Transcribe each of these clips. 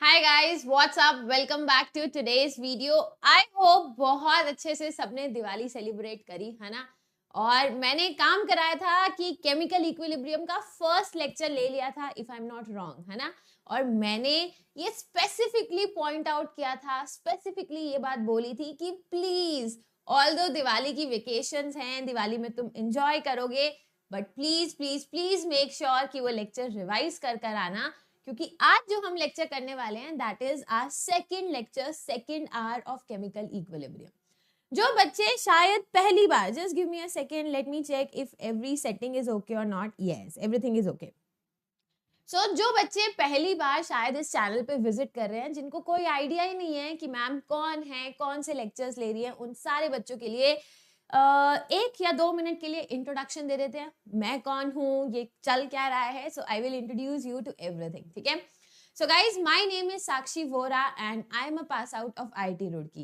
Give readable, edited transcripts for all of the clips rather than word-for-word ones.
Hi guys, what's up, welcome back to today's video. I hope बहुत अच्छे से सबने दिवाली सेलिब्रेट करी है ना। और मैंने काम कराया था कि केमिकल इक्विलिब्रियम का फर्स्ट लेक्चर ले लिया था, if I am not wrong, है ना। और मैंने ये स्पेसिफिकली पॉइंट आउट किया था, स्पेसिफिकली ये बात बोली थी कि प्लीज, ऑल्दो दिवाली की वेकेशंस हैं, दिवाली में तुम एंजॉय करोगे, but please please please make sure कि वो लेक्चर रिवाइज कर कर आना, क्योंकि आज जो हम लेक्चर करने वाले हैं that is our second lecture, second hour of chemical equilibrium. जो बच्चे शायद पहली बार, just give me a second, let me check if every setting is okay और not. Yes, everything is okay. So जो बच्चे पहली बार शायद इस चैनल पे विजिट कर रहे हैं, जिनको कोई आइडिया ही नहीं है कि मैम कौन है, कौन से लेक्चर्स ले रही है, उन सारे बच्चों के लिए 1 या 2 मिनट के लिए इंट्रोडक्शन दे देते हैं। मैं कौन हूँ, ये चल क्या रहा है। So I will introduce you to everything, ठीक है। So guys, my name is Sakshi Vora and I am a pass out of IIT Roorkee.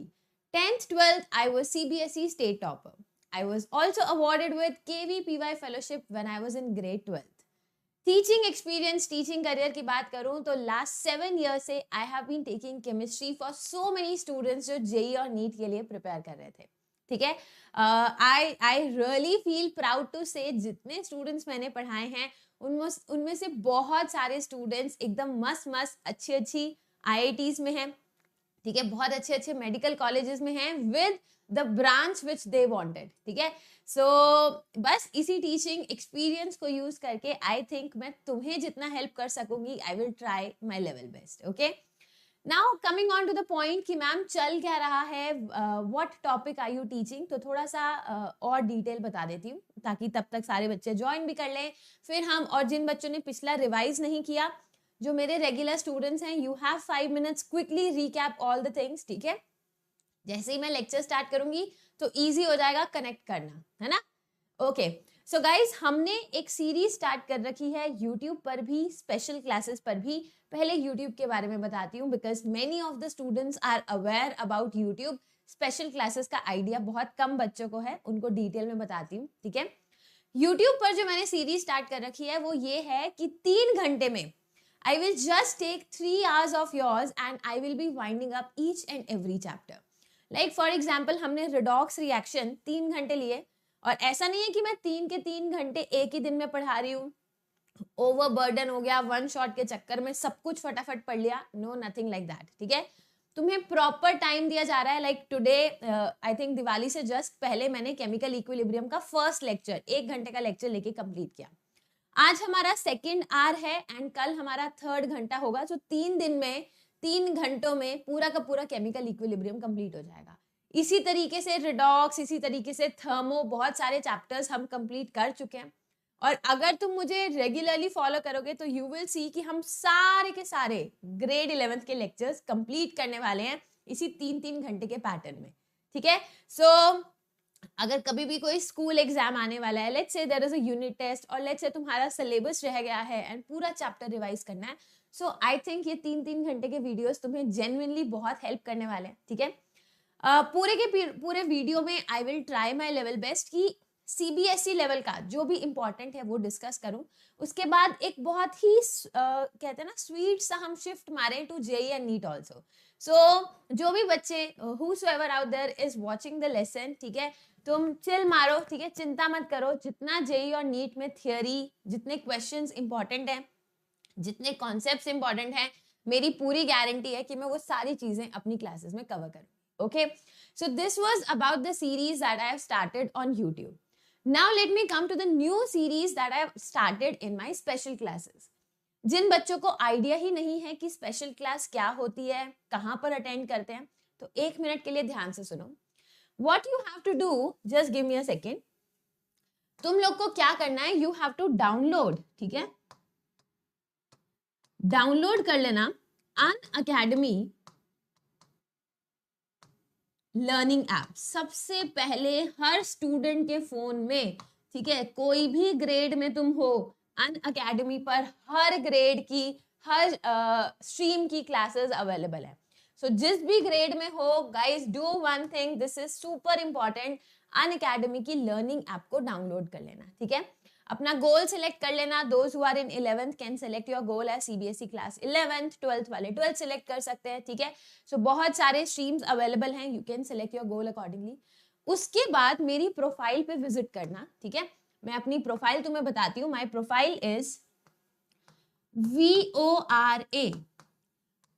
10th 12th I was CBSE state topper. I was also awarded with KVPY fellowship when I was in grade 12th. Teaching experience, teaching career की बात करूं तो last 7 year से I have been taking chemistry for so many students जो JEE और NEET के लिए prepare कर रहे थे, ठीक है। I really feel proud to say जितने स्टूडेंट्स मैंने पढ़ाए हैं उनमें से बहुत सारे स्टूडेंट्स एकदम मस्त मस्त अच्छी अच्छी IITs में हैं, ठीक है, बहुत अच्छे अच्छे मेडिकल कॉलेजेस में हैं with the branch which they wanted, ठीक है। सो बस इसी टीचिंग एक्सपीरियंस को यूज करके आई थिंक मैं तुम्हें जितना हेल्प कर सकूंगी, I will try my level best. Okay, now coming on to the point कि मैम चल क्या रहा है, what topic are you teaching, तो थोड़ा सा और डिटेल बता देती हूँ ताकि तब तक सारे बच्चे ज्वाइन भी कर लें। फिर हम, और जिन बच्चों ने पिछला रिवाइज नहीं किया, जो मेरे रेगुलर स्टूडेंट्स हैं, you have 5 minutes quickly recap all the things, ठीक है। जैसे ही मैं लेक्चर स्टार्ट करूंगी तो इजी हो जाएगा कनेक्ट करना, है ना। ओके, सो गाइज, हमने एक सीरीज स्टार्ट कर रखी है यूट्यूब पर भी, स्पेशल क्लासेस पर भी। पहले यूट्यूब के बारे में बताती हूँ because many of the students are aware about YouTube. Special classes का आइडिया बहुत कम बच्चों को है, उनको डिटेल में बताती हूँ, ठीक है। यूट्यूब पर जो मैंने सीरीज स्टार्ट कर रखी है वो ये है कि 3 घंटे में I will just take 3 hours of yours and I will be winding up each and every chapter. Like for example, हमने redox reaction 3 घंटे लिए, और ऐसा नहीं है कि मैं 3 के 3 घंटे एक ही दिन में पढ़ा रही हूँ, ओवर बर्डन हो गया, वन शॉट के चक्कर में सब कुछ फटाफट पढ़ लिया, नो, नथिंग लाइक दैट, ठीक है। तुम्हें प्रॉपर टाइम दिया जा रहा है। Like today, I think Diwali से जस्ट पहले मैंने केमिकल इक्विलिब्रियम का फर्स्ट लेक्चर 1 घंटे का लेक्चर लेके कंप्लीट किया। आज हमारा सेकेंड आवर है एंड कल हमारा 3rd घंटा होगा। तो 3 दिन में, 3 घंटों में पूरा का पूरा केमिकल इक्विलिब्रियम कंप्लीट हो जाएगा। इसी तरीके से रिडॉक्स, इसी तरीके से थर्मो, बहुत सारे चैप्टर्स हम कंप्लीट कर चुके हैं। और अगर तुम मुझे रेगुलरली फॉलो करोगे तो यू विल सी कि हम सारे के सारे ग्रेड 11th के लेक्चर्स कंप्लीट करने वाले हैं इसी 3-3 घंटे के पैटर्न में, ठीक है। सो अगर कभी भी कोई स्कूल एग्जाम आने वाला है, let's say there is a unit test, और लेट्स से तुम्हारा सिलेबस रह गया है एंड पूरा चैप्टर रिवाइज करना है, सो आई थिंक ये 3-3 घंटे के वीडियोस तुम्हें जेन्युइनली बहुत हेल्प करने वाले हैं, ठीक है। पूरे के पूरे वीडियो में आई will try my level best कि CBSE लेवल का जो भी इंपॉर्टेंट है वो डिस्कस करूं। उसके बाद एक बहुत ही कहते हैं ना स्वीट सा हम शिफ्ट मारे to JEE and NEET also. So जो भी बच्चे whosoever out there is watching the lesson, ठीक है, तुम चिल मारो, ठीक है, चिंता मत करो। जितना JEE और नीट में थियोरी, जितने क्वेश्चंस इंपॉर्टेंट हैं, जितने कॉन्सेप्ट्स इंपॉर्टेंट हैं, मेरी पूरी गारंटी है कि मैं वो सारी चीजें अपनी क्लासेस में कवर करूँ। Okay, so this was about the series that I have started on YouTube. Now let me come to the new series that I have started in my special classes. जिन बच्चों को idea ही नहीं है कि special class क्या होती है, कहाँ पर अटेंड करते हैं, तो 1 मिनट के लिए ध्यान से सुनो। What you have to do, just give me a second. तुम लोग को क्या करना है, you have to download, ठीक है, डाउनलोड कर लेना अनअकैडमी लर्निंग ऐप। सबसे पहले हर स्टूडेंट के फोन में, ठीक है, कोई भी ग्रेड में तुम हो, अनअकैडमी पर हर ग्रेड की, हर स्ट्रीम की क्लासेस अवेलेबल है। सो जिस भी ग्रेड में हो, guys, do one thing, this is super important, Unacademy की लर्निंग ऐप को डाउनलोड कर लेना, ठीक है। अपना गोल सिलेक्ट कर लेना. Those who are in 11th can select your goal as CBSE class 11th. 12th वाले 12th सिलेक्ट कर सकते हैं. ठीक है, सो बहुत सारे स्ट्रीम्स अवेलेबल हैं. You can select your goal accordingly. उसके बाद मेरी प्रोफाइल पे विजिट करना. ठीक है, मैं अपनी प्रोफाइल तुम्हें बताती हूँ. My profile is VORA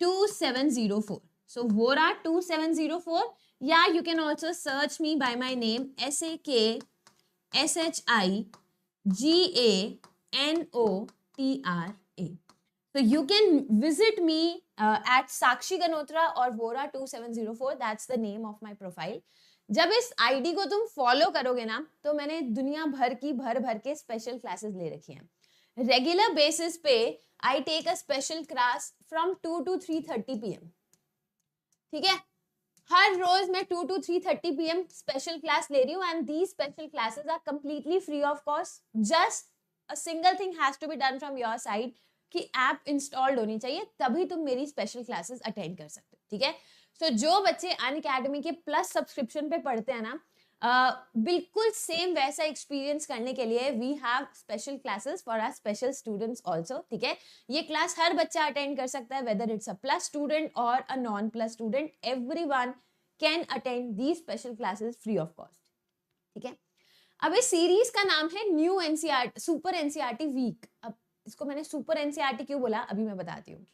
2704. So VORA 2704. Yeah, you can also search me by my name SAKSHIGANOTRA. So you can visit me at Sakshi Ganotra or VORA 2704. That's the name of my profile. जब इस ID को तुम follow करोगे ना, तो मैंने दुनिया भर की भर के स्पेशल क्लासेस ले रखी हैं. रेगुलर बेसिस पे I take a special class from 2 to 3:30 PM. ठीक है, हर रोज मैं 2 to 3:30 PM स्पेशल क्लास ले रही हूँ. And these special classes are completely free of cost. Just a single thing has to be done from your side कि app installed होनी चाहिए, तभी तुम मेरी स्पेशल क्लासेस अटेंड कर सकते हो. ठीक है, सो जो बच्चे अनअकैडमी के प्लस सब्सक्रिप्शन पे पढ़ते हैं ना, बिल्कुल सेम वैसा एक्सपीरियंस करने के लिए we have special classes for our special students also. ठीक है, ये क्लास हर बच्चा अटेंड कर सकता है, whether it's a plus student और a non plus student. Everyone can attend these special classes free of cost. ठीक है, अब इस सीरीज का नाम है new NCERT super NCERT week. अब इसको मैंने सुपर एनसीईआरटी क्यों बोला, अभी मैं बताती हूँ.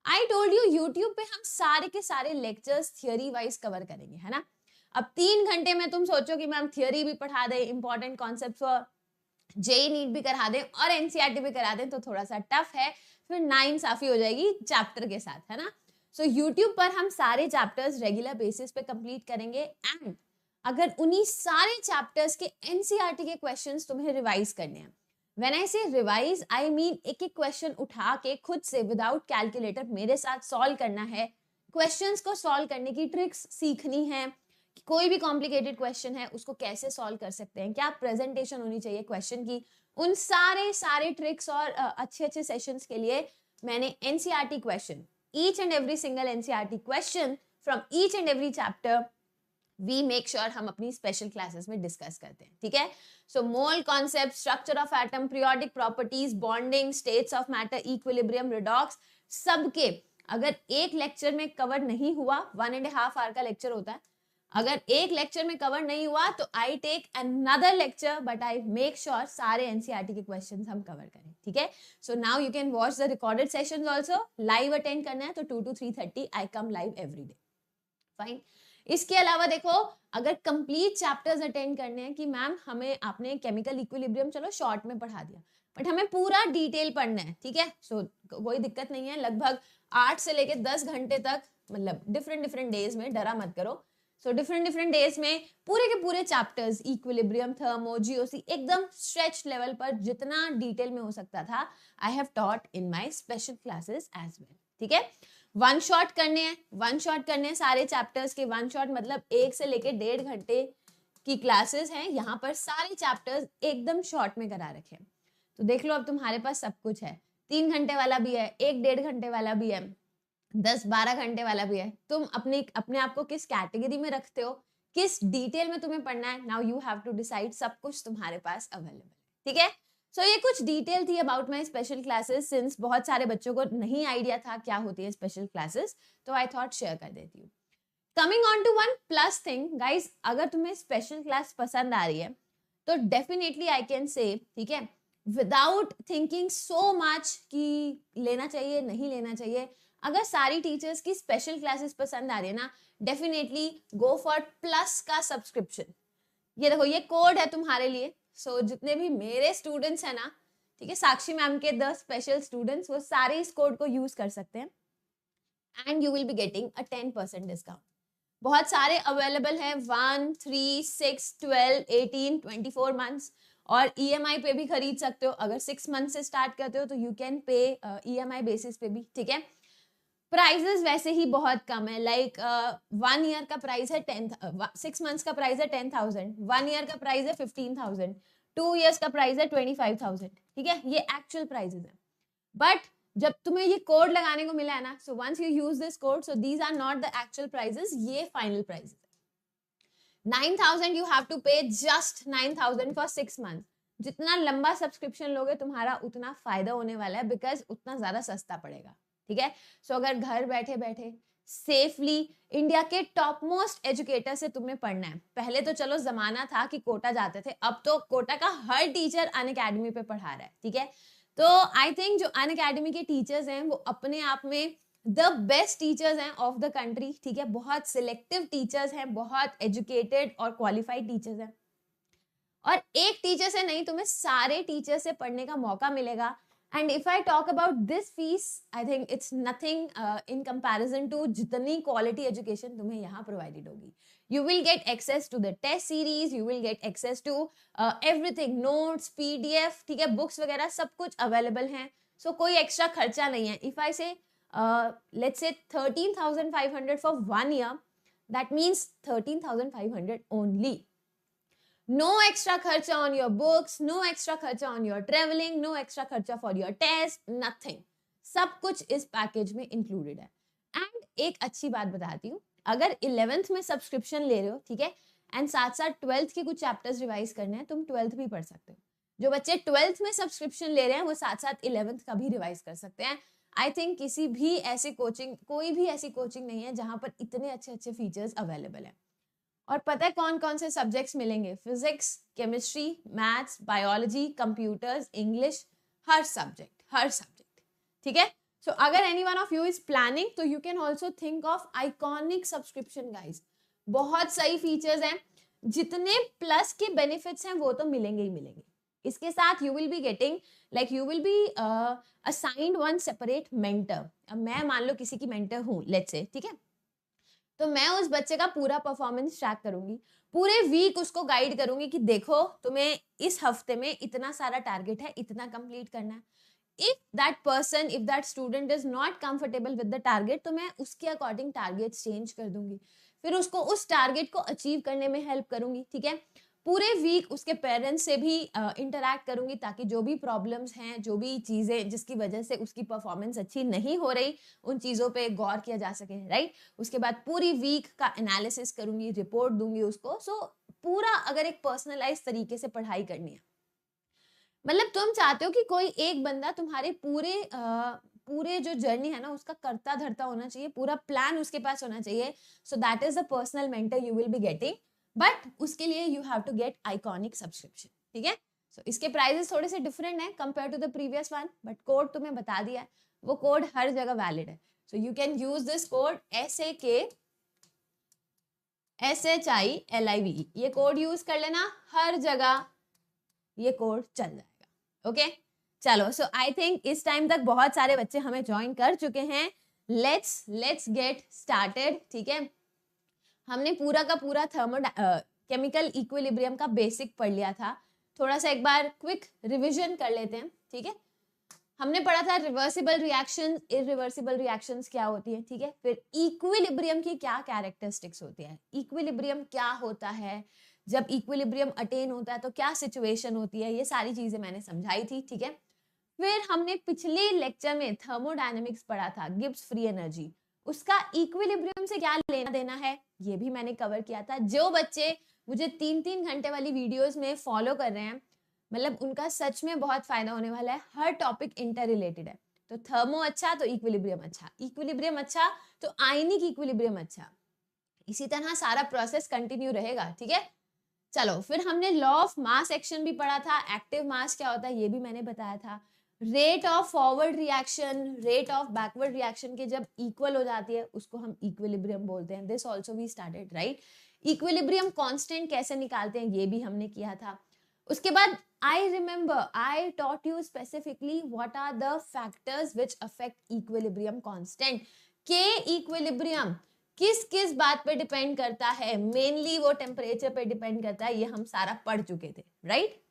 आई टोल्ड यू यूट्यूब पे हम सारे के सारे लेक्चर्स थियोरी वाइज कवर करेंगे, है ना. अब 3 घंटे में तुम सोचो कि मैम थियोरी भी पढ़ा दे, इंपॉर्टेंट कॉन्सेप्ट्स और जेई नीट भी करा दे और एनसीईआरटी भी करा दे, तो थोड़ा सा टफ है. फिर नाइंसाफी हो जाएगी चैप्टर के साथ, है ना. सो यूट्यूब पर हम सारे चैप्टर्स रेगुलर बेसिस पे कंप्लीट करेंगे. एंड अगर उन्हीं सारे चैप्टर्स के एनसीईआरटी के क्वेश्चंस तुम्हें रिवाइज करने हैं, व्हेन आई से रिवाइज आई मीन एक एक क्वेश्चन उठा के खुद से विदाउट कैलकुलेटर मेरे साथ सॉल्व करना है. क्वेश्चंस को सॉल्व करने की ट्रिक्स सीखनी है. कोई भी कॉम्प्लिकेटेड क्वेश्चन है उसको कैसे सॉल्व कर सकते हैं, क्या प्रेजेंटेशन होनी चाहिए क्वेश्चन की, उन सारे ट्रिक्स और अच्छे सेशंस के लिए मैंने NCERT question, each and every single NCERT question from each and every chapter we make sure हम अपनी स्पेशल क्लासेस में डिस्कस करते हैं. ठीक है, so mole concept, structure of atom, periodic properties, bonding, states of matter, equilibrium, redox, सबके अगर एक लेक्चर में कवर नहीं हुआ, 1.5 आवर का लेक्चर होता है, अगर एक लेक्चर में कवर नहीं हुआ तो I take another lecture, but I make sure सारे एनसीईआरटी के क्वेश्चंस हम कवर करें. ठीक है, so now you can watch the recorded sessions also. Live attend करना है तो 2 to 3:30 I come live every day. Fine. इसके अलावा देखो, अगर कंप्लीट चैप्टर्स अटेंड करने हैं कि मैम हमें आपने केमिकल इक्विलिब्रियम चलो शॉर्ट में पढ़ा दिया, बट हमें पूरा डिटेल पढ़ना है. ठीक है, सो कोई दिक्कत नहीं है. लगभग 8 से लेके 10 घंटे तक, मतलब डिफरेंट डेज में, डरा मत करो. सो डिफरेंट डेज में पूरे के पूरे चैप्टर्स, इक्विलिब्रियम, थर्मो, जीओसी, एकदम स्ट्रेच लेवल पर जितना डिटेल में हो सकता था I have taught in my special classes as well. ठीक है, वन शॉट करने हैं सारे चैप्टर्स के. वन शॉट मतलब 1 से लेके 1.5 घंटे की क्लासेस हैं. यहाँ पर सारे चैप्टर्स एकदम शॉर्ट में करा रखे हैं. तो देख लो, अब तुम्हारे पास सब कुछ है. 3 घंटे वाला भी है, 1-1.5 घंटे वाला भी है, 10-12 घंटे वाला भी है. तुम अपने आप को किस कैटेगरी में रखते हो, किस डिटेल में तुम्हें पढ़ना है, now you have to decide. सब कुछ तुम्हारे पास अवेलेबल है. ठीक है, सो ये कुछ डिटेल थी about my special classes. Since बहुत सारे बच्चों को नहीं आइडिया था क्या होती है स्पेशल क्लासेस, तो आई थॉट शेयर कर देती हूँ. Coming on to one plus thing guys, अगर तुम्हें स्पेशल क्लास पसंद आ रही है तो डेफिनेटली आई कैन से, ठीक है, विदाउट थिंकिंग सो मच कि लेना चाहिए नहीं लेना चाहिए, अगर सारी टीचर्स की स्पेशल क्लासेस पसंद आ रही है ना, डेफिनेटली गो फॉर प्लस का सब्सक्रिप्शन. ये देखो, ये कोड है तुम्हारे लिए. सो जितने भी मेरे स्टूडेंट्स हैं ना, ठीक है, साक्षी मैम के 10 स्पेशल स्टूडेंट्स, वो सारे इस कोड को यूज कर सकते हैं and you will be getting a 10% discount. बहुत सारे अवेलेबल हैं, 1, 3, 6, 12, 18, 24 मंथ्स, और EMI पे भी खरीद सकते हो. अगर 6 मंथ से स्टार्ट करते हो तो you can pay EMI basis पे भी. ठीक है, प्राइजेस वैसे ही बहुत कम है. लाइक 1 ईयर का प्राइस है 6 मंथ्स का प्राइस है 10,000, 1 ईयर का प्राइस है 15,000, 2 इयर्स का प्राइस है 25,000. ठीक है, ये एक्चुअल प्राइजेस है. बट जब तुम्हें ये कोड लगाने को मिला है ना, so once you use this code, so these are not the actual prices, ये final prices. 9,000 you have to pay, just 9,000 for 6 months. जितना लंबा सब्सक्रिप्शन लोगे तुम्हारा उतना फायदा होने वाला है, बिकॉज उतना ज्यादा सस्ता पड़ेगा, ठीक है। सो अगर घर बैठे बैठे सेफली इंडिया के टॉप मोस्ट एजुकेटर से तुम्हें पढ़ना है, पहले तो चलो जमाना था कि कोटा जाते थे, अब तो कोटा का हर टीचर अनअकैडमी पे पढ़ा रहा है, ठीक है। तो आई थिंक जो अनअकैडमी के टीचर्स हैं वो अपने आप में द बेस्ट टीचर्स हैं ऑफ द कंट्री, ठीक है। बहुत सिलेक्टिव टीचर्स हैं, बहुत एजुकेटेड और क्वालिफाइड टीचर्स हैं, और एक टीचर से नहीं तुम्हें सारे टीचर से पढ़ने का मौका मिलेगा। And if I talk about this fees, I think it's nothing in comparison to जितनी क्वालिटी एजुकेशन तुम्हें यहाँ प्रोवाइडेड होगी। You will get access to the test series, you will get access to everything, notes, PDF, ठीक है, books वगैरह सब कुछ available हैं। सो कोई एक्स्ट्रा खर्चा नहीं है। इफ आई से let's say 13,500 for 1 year, that means 13,500 only. No extra kharcha on your books, no extra kharcha on your traveling, no extra kharcha for your test, nothing. सब कुछ इस पैकेज में इंक्लूडेड है। And एक अच्छी बात बताती हूँ, अगर 11th में सब्सक्रिप्शन ले रहे हो, ठीक है, एंड साथ साथ 12th के कुछ चैप्टर्स रिवाइज करने हैं, तुम 12th भी पढ़ सकते हो। जो बच्चे 12th में सब्सक्रिप्शन ले रहे हैं वो साथ साथ 11th का भी रिवाइज कर सकते हैं। आई थिंक किसी भी ऐसी कोचिंग, कोई भी ऐसी कोचिंग नहीं है जहां पर इतने अच्छे अच्छे फीचर्स अवेलेबल है। और पता है कौन कौन से सब्जेक्ट्स मिलेंगे? Physics, chemistry, maths, biology, computers, English, हर सब्जेक्ट, ठीक है। सो अगर any one of you is planning, तो you can also think of iconic subscription guys. बहुत सही फीचर्स हैं, जितने प्लस के बेनिफिट्स हैं वो तो मिलेंगे ही मिलेंगे। इसके साथ you will be getting, like you will be assigned one separate mentor. अब मैं मान लो किसी की मेंटर हूँ, लेट्स से, ठीक है, तो मैं उस बच्चे का पूरा परफॉर्मेंस ट्रैक करूंगी, पूरे वीक उसको गाइड करूंगी कि देखो तुम्हें इस हफ्ते में इतना सारा टारगेट है, इतना कंप्लीट करना है। If that person, if that student is not comfortable with the target, तो मैं उसके अकॉर्डिंग टारगेट चेंज कर दूंगी, फिर उसको उस टारगेट को अचीव करने में हेल्प करूंगी, ठीक है। पूरे वीक उसके पेरेंट्स से भी इंटरैक्ट करूंगी, ताकि जो भी प्रॉब्लम्स हैं, जो भी चीजें जिसकी वजह से उसकी परफॉर्मेंस अच्छी नहीं हो रही, उन चीजों पे गौर किया जा सके, राइट। उसके बाद पूरी वीक का एनालिसिस करूंगी, रिपोर्ट दूंगी उसको। सो पूरा अगर एक पर्सनलाइज तरीके से पढ़ाई करनी है, मतलब तुम चाहते हो कि कोई एक बंदा तुम्हारे पूरे जो जर्नी है ना उसका करता धरता होना चाहिए, पूरा प्लान उसके पास होना चाहिए। So that is the personal mentor you will be getting, but उसके लिए you have to get iconic subscription, ठीक है। सो इसके प्राइसेस थोड़े से डिफरेंट है compare to the previous one, but code तुम्हें बता दिया है, वो कोड हर जगह वैलिड है। So you can use this code SAKSHILIVE, ये कोड यूज कर लेना, हर जगह ये कोड चल जाएगा, ओके। चलो, सो आई थिंक इस टाइम तक बहुत सारे बच्चे हमें ज्वाइन कर चुके हैं। लेट्स गेट स्टार्टेड, ठीक है। हमने पूरा का पूरा केमिकल इक्विलिब्रियम का बेसिक पढ़ लिया था, थोड़ा सा एक बार क्विक रिवीजन कर लेते हैं, ठीक है। हमने पढ़ा था रिवर्सिबल रिएक्शंस, इरिवर्सिबल रिएक्शंस क्या होती है, ठीक है। फिर इक्विलिब्रियम की क्या कैरेक्टरिस्टिक्स होती है, इक्विलिब्रियम क्या होता है, जब इक्विलिब्रियम अटेन होता है तो क्या सिचुएशन होती है, ये सारी चीजें मैंने समझाई थी, ठीक है। फिर हमने पिछले लेक्चर में थर्मोडायनेमिक्स पढ़ा था, गिब्स फ्री एनर्जी, उसका इक्विलिब्रियम से क्या लेना देना है ये भी मैंने कवर किया था। जो बच्चे मुझे 3-3 घंटे वाली वीडियोस में फॉलो कर रहे हैं, मतलब उनका सच में बहुत फायदा होने वाला है, हर टॉपिक इंटर रिलेटेड है। तो थर्मो अच्छा तो इक्विलिब्रियम अच्छा, इक्विलिब्रियम अच्छा तो आयनिक इक्विलिब्रियम अच्छा, इसी तरह सारा प्रोसेस कंटिन्यू रहेगा, ठीक है। चलो, फिर हमने लॉ ऑफ मास एक्शन भी पढ़ा था, एक्टिव मास क्या होता है ये भी मैंने बताया था। Rate of forward reaction, rate of backward reaction के जब इक्वल हो जाती है उसको हम इक्विलिब्रियम बोलते हैं। This also we started, right. Equilibrium constant कैसे निकालते हैं ये भी हमने किया था। उसके बाद I remember I taught you specifically what are the factors which affect equilibrium constant. K equilibrium किस किस बात पे डिपेंड करता है, मेनली वो टेम्परेचर पे डिपेंड करता है, ये हम सारा पढ़ चुके थे, राइट।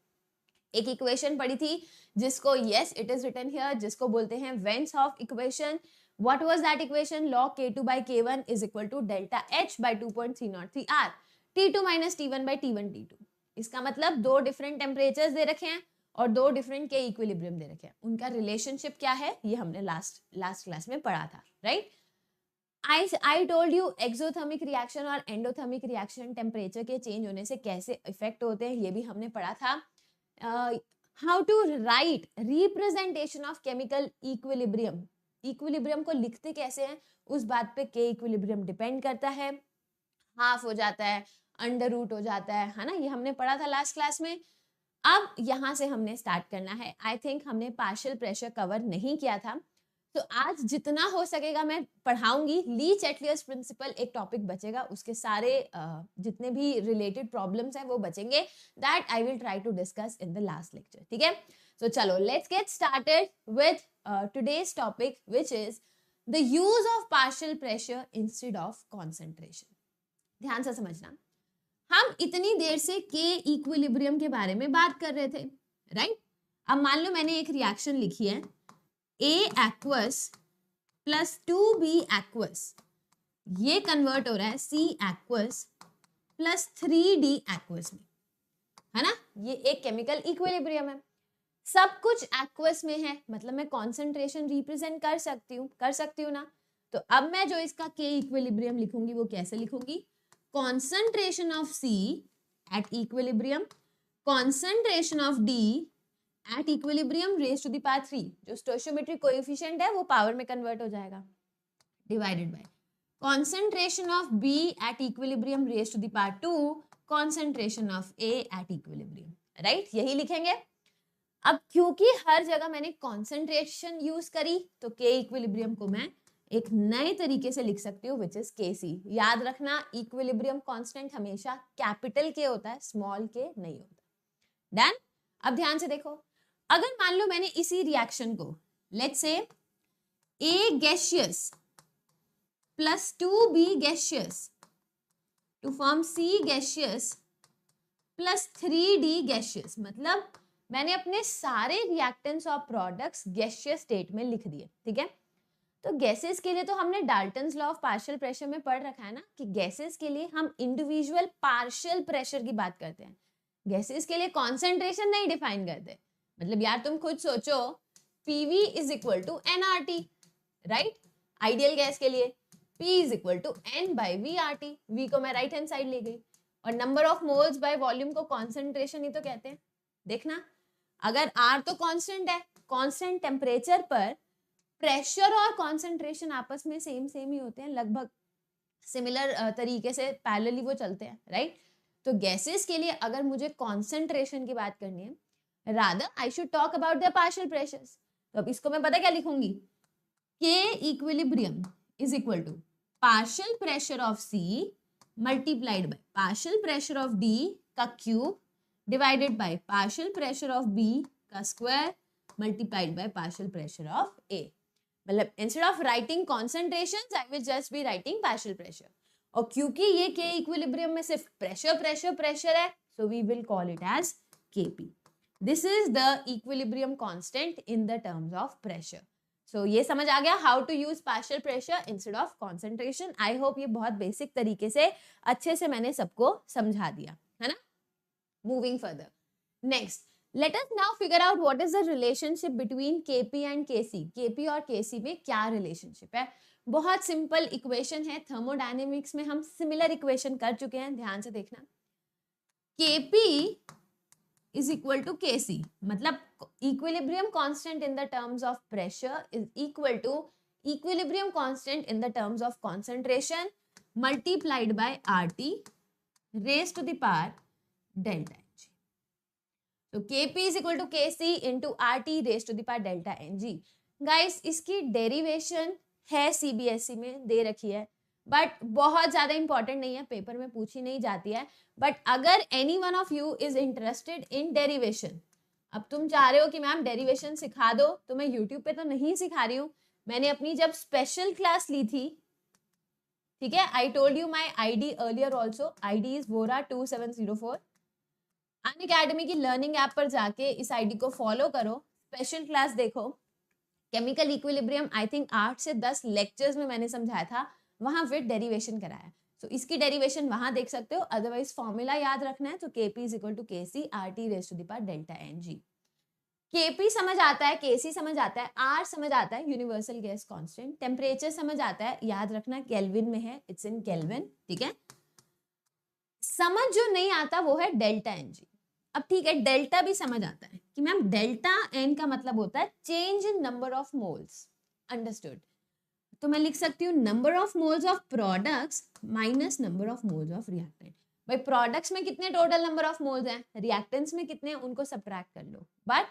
एक इक्वेशन पढ़ी थी जिसको, yes it is written here, जिसको बोलते हैं van't Hoff equation. What was that equation? log K2 by K1 is equal to delta H by 2.303 R, T2 minus T1 by T1 T2। इसका मतलब दो डिफरेंट टेम्परेचर्स दे रखे हैं और दो डिफरेंट के इक्विलिब्रियम दे रखे हैं, उनका रिलेशनशिप क्या है ये हमने लास्ट क्लास में पढ़ा था, right. I told you exothermic reaction और एंडोथर्मिक रिएक्शन टेम्परेचर के चेंज होने से कैसे इफेक्ट होते हैं ये भी हमने पढ़ा था। How to write representation of chemical equilibrium. Equilibrium को लिखते कैसे हैं उस बात पे के इक्विलिब्रियम डिपेंड करता है। हाफ हो जाता है, अंडर रूट हो जाता है ना, ये हमने पढ़ा था लास्ट क्लास में। अब यहां से हमने स्टार्ट करना है। आई थिंक हमने पार्शियल प्रेशर कवर नहीं किया था, तो आज जितना हो सकेगा मैं पढ़ाऊंगी। ली चैटलियर्स प्रिंसिपल एक टॉपिक बचेगा, उसके सारे जितने भी रिलेटेड प्रॉब्लम्स हैं वो बचेंगे, that I will try to discuss in the last lecture. ठीक है, सो चलो let's get started with today's topic which is the use of partial pressure instead of concentration. ध्यान से समझना, हम इतनी देर से के इक्विलिब्रियम के बारे में बात कर रहे थे, राइट? अब मान लो मैंने एक रिएक्शन लिखी है A aqueous plus 2B aqueous, ये कन्वर्ट हो रहा है C aqueous plus 3D aqueous में, है ना? ये एक केमिकल इक्विलिब्रियम है, सब कुछ एक्वस में है, मतलब मैं कॉन्सेंट्रेशन रिप्रेजेंट कर सकती हूँ ना। तो अब मैं जो इसका के इक्विलिब्रियम लिखूंगी वो कैसे लिखूंगी? concentration of C at equilibrium, concentration of D at equilibrium raised to the power 3, जो stoichiometric coefficient है वो पावर में कन्वर्ट हो जाएगा, divided by concentration of B at equilibrium raised to the power 2, concentration of A at equilibrium, right? यही लिखेंगे। अब क्योंकि हर जगह मैंने concentration यूज करी तो के इक्विलिब्रियम को मैं एक नए तरीके से लिख सकती हूँ, विच इज केसी। याद रखना, इक्विलिब्रियम कांस्टेंट हमेशा कैपिटल के होता है, स्मॉल के नहीं होता। डन? अब ध्यान से देखो, अगर मान लो मैंने इसी रिएक्शन को let's say A gaseous plus 2B gaseous to form C gaseous plus 3D gaseous, मतलब मैंने अपने सारे रिएक्टेंट्स और प्रोडक्ट्स गैसियस स्टेट में लिख दिए। ठीक है, तो गैसेस के लिए तो हमने Dalton's law of partial pressure में पढ़ रखा है ना, कि गैसेस के लिए हम इंडिविजुअल पार्शियल प्रेशर की बात करते हैं, गैसेस के लिए कॉन्सेंट्रेशन नहीं डिफाइन करते। मतलब यार तुम खुद सोचो, PV is equal to NRT, right? Ideal gas के लिए P is equal to N by VRT, V को मैं राइट हैंड साइड ले गई, और number of moles by volume को कॉन्सेंट्रेशन ही तो कहते हैं। देखना, अगर R तो कॉन्स्टेंट है, कॉन्स्टेंट टेम्परेचर पर प्रेशर और कॉन्सेंट्रेशन आपस में सेम ही होते हैं, लगभग सिमिलर तरीके से पैरेलली वो चलते हैं, राइट? तो गैसेस के लिए अगर मुझे कॉन्सेंट्रेशन की बात करनी है, rather I should talk about the partial pressures. तो अब इसको मैं पता क्या लिखूंगी? K equilibrium is equal to partial pressure of C multiplied by partial pressure of D का cube divided by partial pressure of B का square multiplied by partial pressure of A। मतलब instead of writing concentration I will just be writing partial pressure, और क्योंकि ये K equilibrium में सिर्फ pressure है, so we will call it as Kp। This is the equilibrium constant in the terms of pressure. So ये समझ आ गया how to use partial pressure instead of concentration. I hope ये बहुत basic तरीके से अच्छे से मैंने सबको समझा दिया है ना। Moving further, next let us now figure out what is the relationship between Kp and Kc। Kp और Kc में क्या रिलेशनशिप है? बहुत सिंपल इक्वेशन है, थर्मोडायनेमिक्स में हम सिमिलर इक्वेशन कर चुके हैं, ध्यान से देखना। Kp is equal to Kc, मतलब equilibrium constant in the terms of pressure is equal to equilibrium constant in the terms of concentration multiplied by RT raised to the power delta Ng. तो Kp is equal to Kc into RT raised to the power delta Ng। Guys इसकी derivation है CBSE में दे रखी है, but बहुत ज्यादा important नहीं है, पेपर में पूछी नहीं जाती है। बट अगर any one of you is interested in derivation, अब तुम चाह रहे हो कि मैम डेरिवेशन सिखा दो, तो मैं यूट्यूब पे तो नहीं सिखा रही हूँ, मैंने अपनी जब स्पेशल क्लास ली थी, ठीक है, I told you my ID earlier also, ID is Vora2704। Unacademy की लर्निंग ऐप पर जाके इस ID को फॉलो करो, स्पेशल क्लास देखो, केमिकल इक्विलिब्रियम आई थिंक 8 से 10 लेक्चर्स में मैंने समझाया था, वहां विद डेरिवेशन कराया। तो इसकी डेरिवेशन वहां देख सकते हो, अदरवाइज फॉर्मूला याद रखना है तो Kp is equal to Kc RT raise to the power delta Ng। Kp समझ आता है, Kc समझ आता है, R समझ आता है यूनिवर्सल गैस कांस्टेंट, टेम्परेचर समझ आता है, याद रखना केल्विन में है, इट्स इन केल्विन, ठीक है। समझ जो नहीं आता वो है डेल्टा Ng। अब ठीक है, डेल्टा भी समझ आता है कि मैम डेल्टा एन का मतलब होता है change in number of moles, understood. तो मैं लिख सकती हूँ number of moles of products minus number of moles of reactant. भाई प्रोडक्ट्स में कितने टोटल नंबर ऑफ मोल्स हैं, रिएक्टेंट्स में कितने हैं, उनको सब्ट्रैक्ट कर लो। बट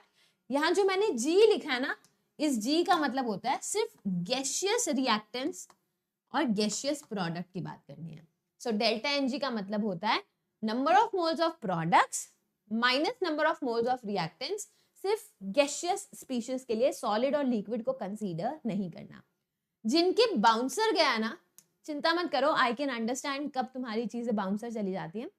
यहाँ जो मैंने जी लिखा है ना, इस जी का मतलब होता है सिर्फ गैसियस रिएक्टेंट्स और गैसियस प्रोडक्ट की बात करनी है। सो डेल्टा एन जी का मतलब होता है number of moles of products minus number of moles of reactants, सिर्फ गैसियस स्पीशीज के लिए, सॉलिड और लिक्विड को कंसीडर नहीं करना। जिनके बाउंसर गया ना, चिंता मत करो, आई कैन अंडरस्टैंड कब तुम्हारी चीजें बाउंसर चली जाती हैं।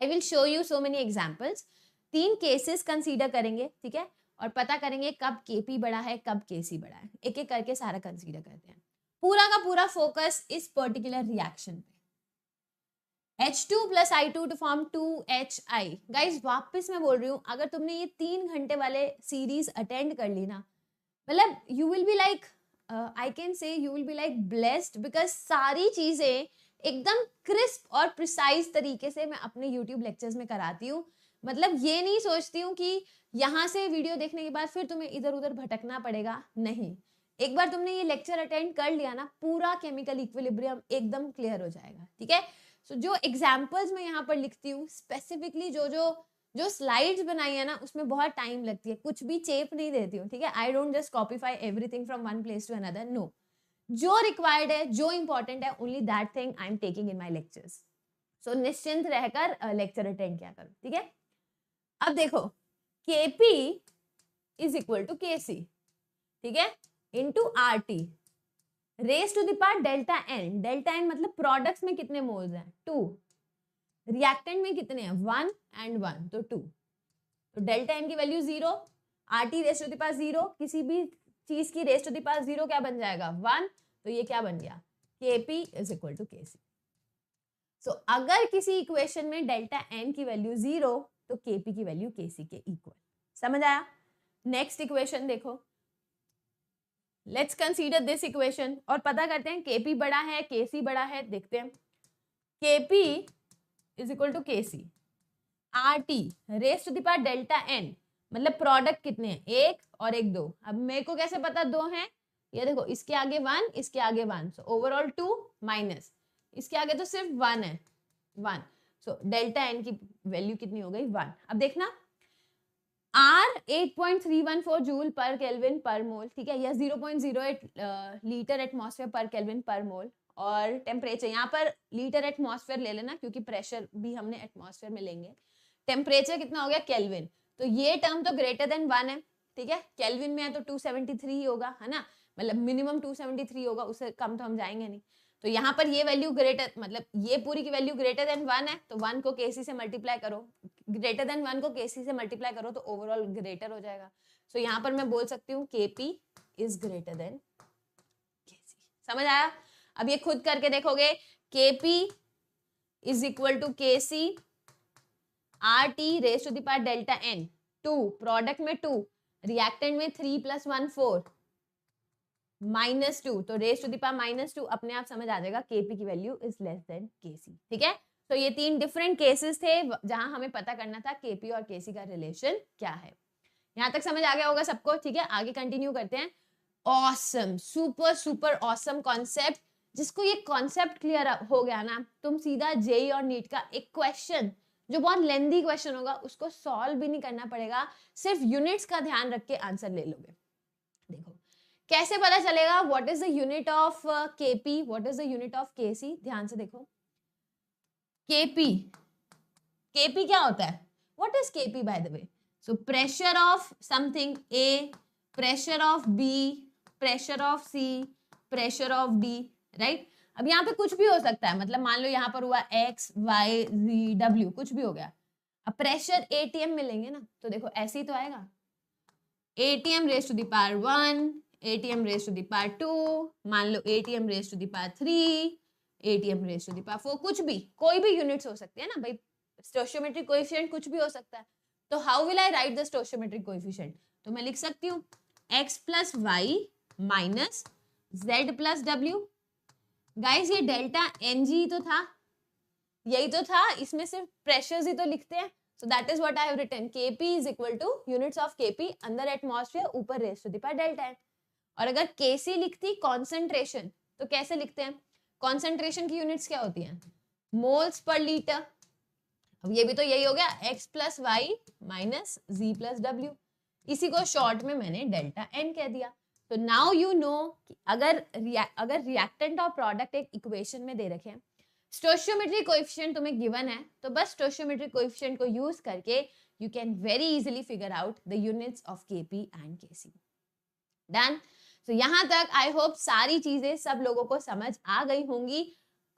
I will show you so many examples. 3 cases consider करेंगे, ठीक है, और पता करेंगे कब केपी बड़ा है कब केसी बड़ा है, एक एक करके सारा कंसीडर करते हैं। पूरा का पूरा फोकस इस पर्टिकुलर रिएक्शन पे, H2 plus I2 to form 2HI। Guys वापस मैं बोल रही हूँ, अगर तुमने ये 3 घंटे वाले सीरीज अटेंड कर ली ना, मतलब you will be like, I can say you will be like blessed, because सारी चीजें एकदम क्रिस्प और प्रिसाइज तरीके से मैं अपने यूट्यूब लेक्चर्स में कराती हूँ। मतलब ये नहीं सोचती हूँ कि यहाँ से वीडियो देखने के बाद फिर तुम्हें इधर उधर भटकना पड़ेगा, नहीं। एक बार तुमने ये लेक्चर अटेंड कर लिया ना, पूरा केमिकल इक्विलिब्रियम एकदम क्लियर हो जाएगा, ठीक है। सो जो एग्जाम्पल्स मैं यहाँ पर लिखती हूँ, स्पेसिफिकली जो स्लाइड्स बनाई है ना, उसमें बहुत टाइम लगती है, कुछ भी चेप नहीं देती हूँ, ठीक है। I don't just copyfy everything from one place to another, no. जो रिक्वायर्ड है, जो इंपॉर्टेंट है, only that thing I am taking in my lectures. So निश्चिंत रहकर लेक्चर अटेंड किया करो, ठीक है। अब देखो, Kp is equal to Kc, ठीक है, into RT raise to the power delta N. Delta N मतलब प्रोडक्ट्स में कितने मोल्स हैं, 2, रिएक्टेंट में कितने हैं, 1 and 1, तो 2। तो डेल्टा एन की value 0, RT raise to the power 0, किसी भी चीज की रेस टू द पावर 0 क्या बन जाएगा, 1। तो ये क्या बन गया, Kp is equal to Kc। So अगर किसी इक्वेशन में डेल्टा एन की वैल्यू 0, तो Kp की वैल्यू Kc के इक्वल। समझ आया। नेक्स्ट इक्वेशन देखो, लेट्स कंसीडर दिस इक्वेशन और पता करते हैं Kp बड़ा है Kc बड़ा है। देखते हैं, Kp is equal to Kc, RT raise to the power delta N, मतलब प्रोडक्ट कितने हैं, 1 और 1 2। अब मेरे को कैसे पता 2 हैं, ये देखो, इसके आगे 1 इसके आगे 1, सो ओवरऑल 2 माइनस इसके आगे तो सिर्फ 1 है, 1। सो डेल्टा एन की वैल्यू कितनी हो गई, 1। अब देखना, R 8.314 जूल पर केल्विन पर मोल, ठीक है, या 0.08 लीटर एटमॉस्फेयर पर केल्विन पर मोल। और टेम्परेचर यहाँ पर लीटर एटमॉस्फेयर ले लेना, क्योंकि प्रेशर भी हमने एटमॉस्फेयर में लेंगे। टेम्परेचर कितना हो गया, केल्विन, तो ये टर्म तो ग्रेटर देन 1 है, ठीक है। केल्विन में है तो 273 ही होगा, है ना, मतलब मिनिमम 273 होगा, उससे कम तो हम जाएंगे नहीं। तो यहाँ पर ये वैल्यू ग्रेटर, मतलब ये पूरी की वैल्यू ग्रेटर देन 1 है, तो 1 को Kc से मल्टीप्लाई करो, ग्रेटर देन 1 को Kc से मल्टीप्लाई करो तो ओवरऑल ग्रेटर हो जाएगा। सो यहाँ पर मैं बोल सकती हूँ Kp is greater than Kc। समझ आया। अब ये खुद करके देखोगे, Kp is equal to Kc RT raise to the power delta N, 2 product में 2, रिएक्टेंट में 3 + 1 4 -2, तो रेस टू द पावर -2, अपने आप समझ आ जाएगा Kp की value is less than Kc, ठीक है। तो ये 3 डिफरेंट केसेस थे जहां हमें पता करना था Kp और Kc का रिलेशन क्या है। यहां तक समझ आ गया होगा सबको, ठीक है। आगे कंटिन्यू करते हैं। Awesome, super super awesome concept. जिसको ये कॉन्सेप्ट क्लियर हो गया ना, तुम सीधा जेई और नीट का एक क्वेश्चन जो बहुत लेंथी क्वेश्चन होगा उसको सॉल्व भी नहीं करना पड़ेगा, सिर्फ यूनिट्स का ध्यान रख के आंसर ले लोगे। देखो कैसे पता चलेगा, what is the unit of Kp, what is the unit of Kc। ध्यान से देखो, Kp क्या होता है, what is Kp by the way. So pressure of something A, pressure of B, pressure of C, pressure of D, right. अब यहाँ पे कुछ भी हो सकता है, मतलब मान लो यहाँ पर हुआ X, Y, Z, W, कुछ भी हो गया। अब प्रेशर ATM में लेंगे ना, तो देखो ऐसे ही तो आएगा, ATM raise to the power 1, ATM raise to the power 2, मान लो ATM raise to the power 3, ATM raise to the power 4, कुछ भी, कोई भी यूनिट्स हो सकती है ना भाई। स्टोइचियोमेट्रिक कोएफिशिएंट कुछ भी हो सकता है। तो how will I write the stoichiometric coefficient, तो मैं लिख सकती हूँ X + Y minus Z + W। Guys ये डेल्टा NG तो था, यही तो था, इसमें सिर्फ प्रेशर्स ही तो लिखते हैं, So that is what I have written. Kp is equal to units of Kp अंदर एटमॉस्फेयर, ऊपर raise to the power delta n. और अगर Kc लिखती कॉन्सेंट्रेशन तो कैसे लिखते हैं? कॉन्सेंट्रेशन की यूनिट्स क्या होती हैं? Moles per litre. अब ये भी तो यही हो गया, x प्लस वाई माइनस जी प्लस डब्ल्यू. इसी को शॉर्ट में मैंने डेल्टा n कह दिया. तो नाउ यू नो कि अगर रिएक्टेंट और प्रोडक्ट एक इक्वेशन में दे रखे हैं, स्टोइचियोमेट्रिक कोएफिशिएंट तुम्हें गिवन है, तो बस स्टोइचियोमेट्रिक कोएफिशिएंट को यूज करके you can very easily figure out the units of Kp and Kc. Done. तो यहां तक आई होप सारी चीजें सब लोगों को समझ आ गई होंगी.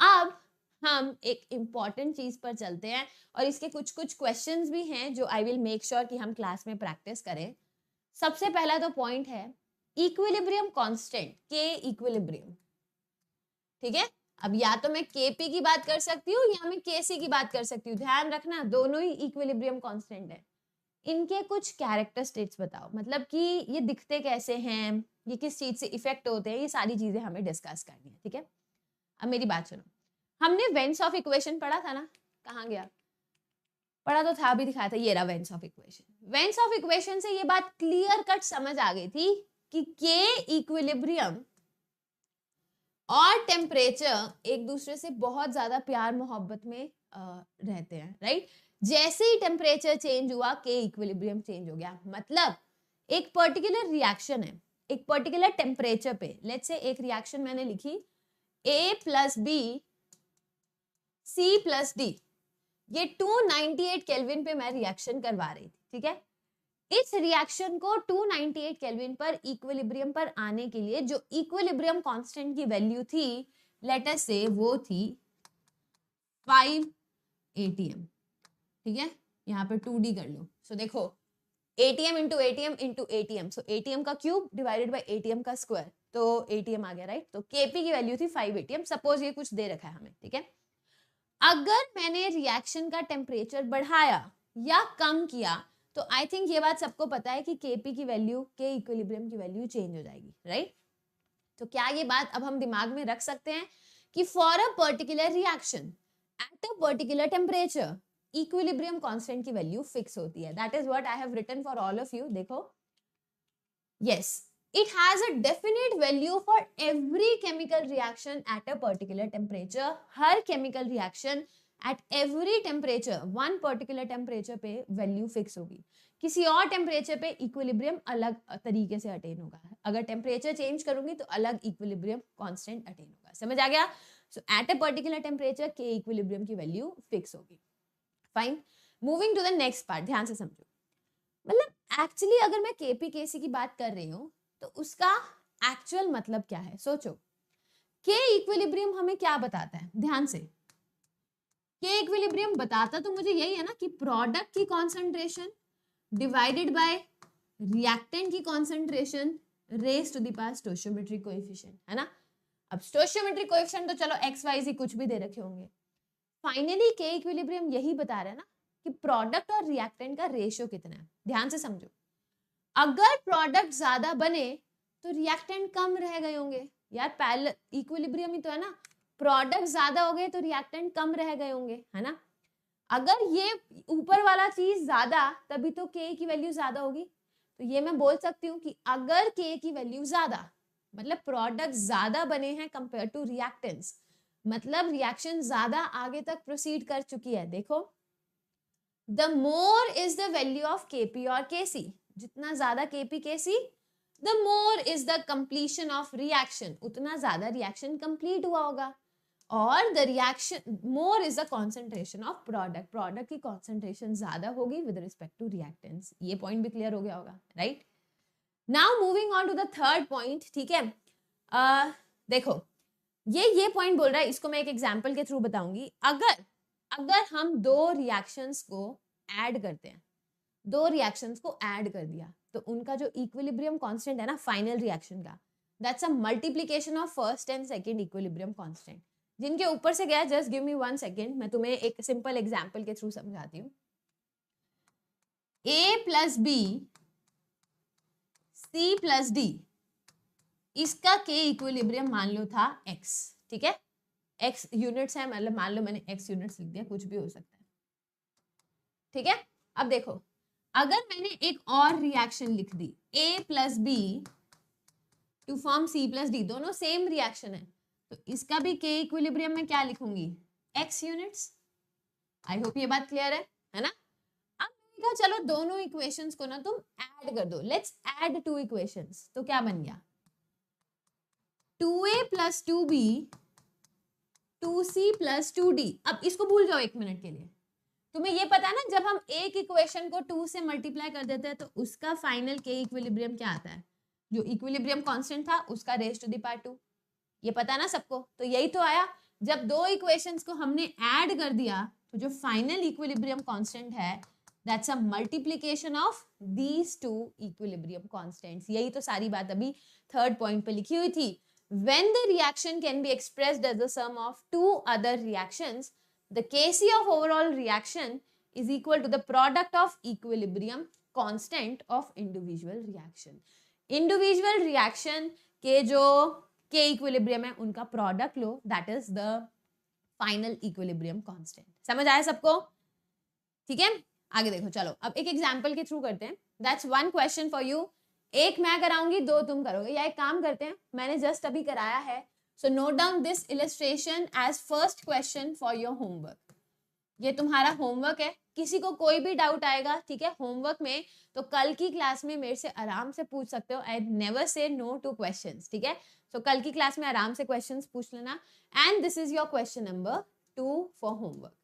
अब हम एक इम्पॉर्टेंट चीज पर चलते हैं और इसके कुछ कुछ क्वेश्चंस भी हैं जो आई विल मेक श्योर कि हम क्लास में प्रैक्टिस करें. सबसे पहला तो पॉइंट है इक्विलिब्रियम कांस्टेंट, के इक्विलिब्रियम. ठीक है, अब या तो मैं Kp की बात कर सकती हूँ या मैं Kc की बात कर सकती हूँ. ध्यान रखना दोनों ही इक्विलिब्रियम कांस्टेंट है. इनके कुछ कैरेक्टरिस्टिक्स बताओ, मतलब कि ये दिखते कैसे हैं, ये किस चीज से इफेक्ट होते हैं, ये सारी चीजें हमें डिस्कस करनी है. ठीक है, अब मेरी बात सुनो. हमने वेन्स ऑफ इक्वेशन पढ़ा था ना, कहाँ गया? पढ़ा तो था, भी दिखाया था, ये रहा veins of equation. Veins of equation से ये बात क्लियर कट समझ आ गई थी कि के इक्विलिब्रियम और टेम्परेचर एक दूसरे से बहुत ज्यादा प्यार मोहब्बत में रहते हैं, राइट? जैसे ही टेम्परेचर चेंज हुआ के इक्विलिब्रियम चेंज हो गया. मतलब एक पर्टिकुलर रिएक्शन है एक पर्टिकुलर टेम्परेचर पे, लेट्स से एक रिएक्शन मैंने लिखी A plus B C plus D, ये 298 केल्विन पे मैं रिएक्शन करवा रही थी. ठीक है, इस रिएक्शन को 298 केल्विन पर इक्विलिब्रियम पर आने के लिए जो इक्विलिब्रियम कांस्टेंट की वैल्यू थी, लेट अस से वो थी 5 ATM. ठीक है, यहाँ पे 2D कर लो. सो देखो ATM into ATM into ATM, सो ATM का क्यूब डिवाइडेड बाय ATM का स्क्वायर, तो ATM आ गया, राइट? तो Kp की वैल्यू थी 5 ATM. सपोज ये कुछ दे रखा है हमें. ठीक है, अगर मैंने रिएक्शन का टेम्परेचर बढ़ाया या कम किया तो आई थिंक ये बात सबको पता है कि Kp की वैल्यू, के इक्विलिब्रियम की वैल्यू चेंज हो जाएगी, राइट? तो क्या ये बात अब हम दिमाग में रख सकते हैं कि for a particular reaction at a particular temperature equilibrium constant की वैल्यू फिक्स होती है. That is what I have written for all of you. देखो, yes, it has a definite value for every chemical reaction at a particular temperature. Her chemical reaction at every temperature, one particular temperature पे value fix होगी. किसी और temperature पे equilibrium अलग तरीके से attain होगा. अगर temperature change करूंगी तो अलग equilibrium constant attain होगा. समझ आ गया? So at a particular temperature K equilibrium की value fix होगी. Fine. Moving to the next part. ध्यान से समझो. मतलब एक्चुअली अगर मैं Kp Kc की बात कर रही हूँ तो उसका एक्चुअल मतलब क्या है? सोचो, के इक्विलिब्रियम हमें क्या बताता है? ध्यान से, के इक्विलिब्रियम बताता तो मुझे यही है ना कि प्रोडक्ट की कॉन्सेंट्रेशन डिवाइडेड बाय रिएक्टेंट की concentration raise to the power stoichiometric coefficient, है ना? अब स्टोइचियोमेट्रिक कोएफिशिएंट तो चलो एक्स वाई जी कुछ भी दे रखे होंगे. फाइनली के इक्विलिब्रियम यही बता रहा है ना कि प्रोडक्ट और रिएक्टेंट का रेशियो कितना है. ध्यान से समझो, अगर प्रोडक्ट ज्यादा बने तो रिएक्टेंट कम रह गए होंगे. यार पैरेलल इक्विलिब्रियम ही तो है ना, प्रोडक्ट ज्यादा हो गए तो रिएक्टेंट कम रह गए होंगे, है ना? अगर ये ऊपर वाला चीज ज्यादा तभी तो के की वैल्यू ज्यादा होगी. तो ये मैं बोल सकती हूँ कि अगर के की वैल्यू ज्यादा, मतलब प्रोडक्ट ज्यादा बने हैं कंपेयर टू रिएक्टेंट्स, मतलब रिएक्शन ज्यादा आगे तक प्रोसीड कर चुकी है. देखो, the more is the value of Kp और Kc, जितना ज्यादा Kp Kc, the more is the completion of reaction, उतना ज्यादा रिएक्शन कंप्लीट हुआ होगा. और the reaction more is the concentration of product, product की कॉन्सेंट्रेशन ज्यादा होगी विद रिस्पेक्ट टू रिएक्टेंट्स. ये पॉइंट भी क्लियर हो गया होगा, right? Now moving on to the third point. ठीक है, देखो ये पॉइंट बोल रहा है, इसको मैं एक एग्जांपल के थ्रू बताऊंगी. अगर हम दो रिएक्शंस को ऐड करते हैं, दो रिएक्शंस को ऐड कर दिया तो उनका जो इक्विलिब्रियम कांस्टेंट है ना फाइनल रिएक्शन का, that's a multiplication of first and second equilibrium constant. जिनके ऊपर से गया, जस्ट गिव मी 1 सेकेंड, मैं तुम्हें एक सिंपल एग्जांपल के थ्रू समझाती हूँ. A plus B C plus D, इसका के इक्विलिब्रियम मान लो था x. ठीक है, x यूनिट्स है, मतलब मान लो मैंने x यूनिट्स लिख दिया, कुछ भी हो सकता है. ठीक है। अब देखो, अगर मैंने एक और रिएक्शन लिख दी A plus B to form C plus D, दोनों सेम रिएक्शन है, तो इसका भी K इक्विलिब्रियम में क्या लिखूंगी, X यूनिट्स। आई होप ये बात क्लियर है ना। अब मैंने कहा चलो दोनों इक्वेशंस को ना तुम ऐड कर दो, लेट्स ऐड टू इक्वेशंस। तो क्या बन गया, 2A plus 2B 2C plus 2D। अब इसको भूल जाओ एक मिनट के लिए। तुम्हें ये पता है ना, जब हम एक इक्वेशन को 2 से मल्टीप्लाई कर देते हैं तो उसका फाइनल K इक्विलिब्रियम क्या आता है, जो इक्विलिब्रियम कांस्टेंट था उसका रेज टू द पावर 2। ये पता ना सबको, तो यही तो आया, जब दो इक्वेशंस को हमने ऐड कर दिया तो जो फाइनल इक्विलिब्रियम कांस्टेंट है that's a multiplication of these two equilibrium constants. यही तो सारी बात अभी थर्ड पॉइंट पे लिखी हुई थी। When the reaction can be expressed as the sum of two other reactions, the Kc of overall reaction is equal to the product of equilibrium constant of individual reaction. Individual reaction के जो K equilibrium है उनका product low, that is the final equilibrium constant। समझ आया सबको, ठीक है। आगे देखो, चलो अब एक एग्जाम्पल के थ्रू करते हैं। That's one question for you। एक मैं कराऊंगी, दो तुम करोगे, या एक काम करते हैं, मैंने जस्ट अभी कराया है, so note down this illustration as first question for your homework. ये तुम्हारा होमवर्क है, किसी को कोई भी डाउट आएगा, ठीक है, होमवर्क में, तो कल की क्लास में मेरे से आराम से पूछ सकते हो। I never say no to questions, ठीक है। सो कल की क्लास में आराम से क्वेश्चंस पूछ लेना, and this is your question number 2 for homework.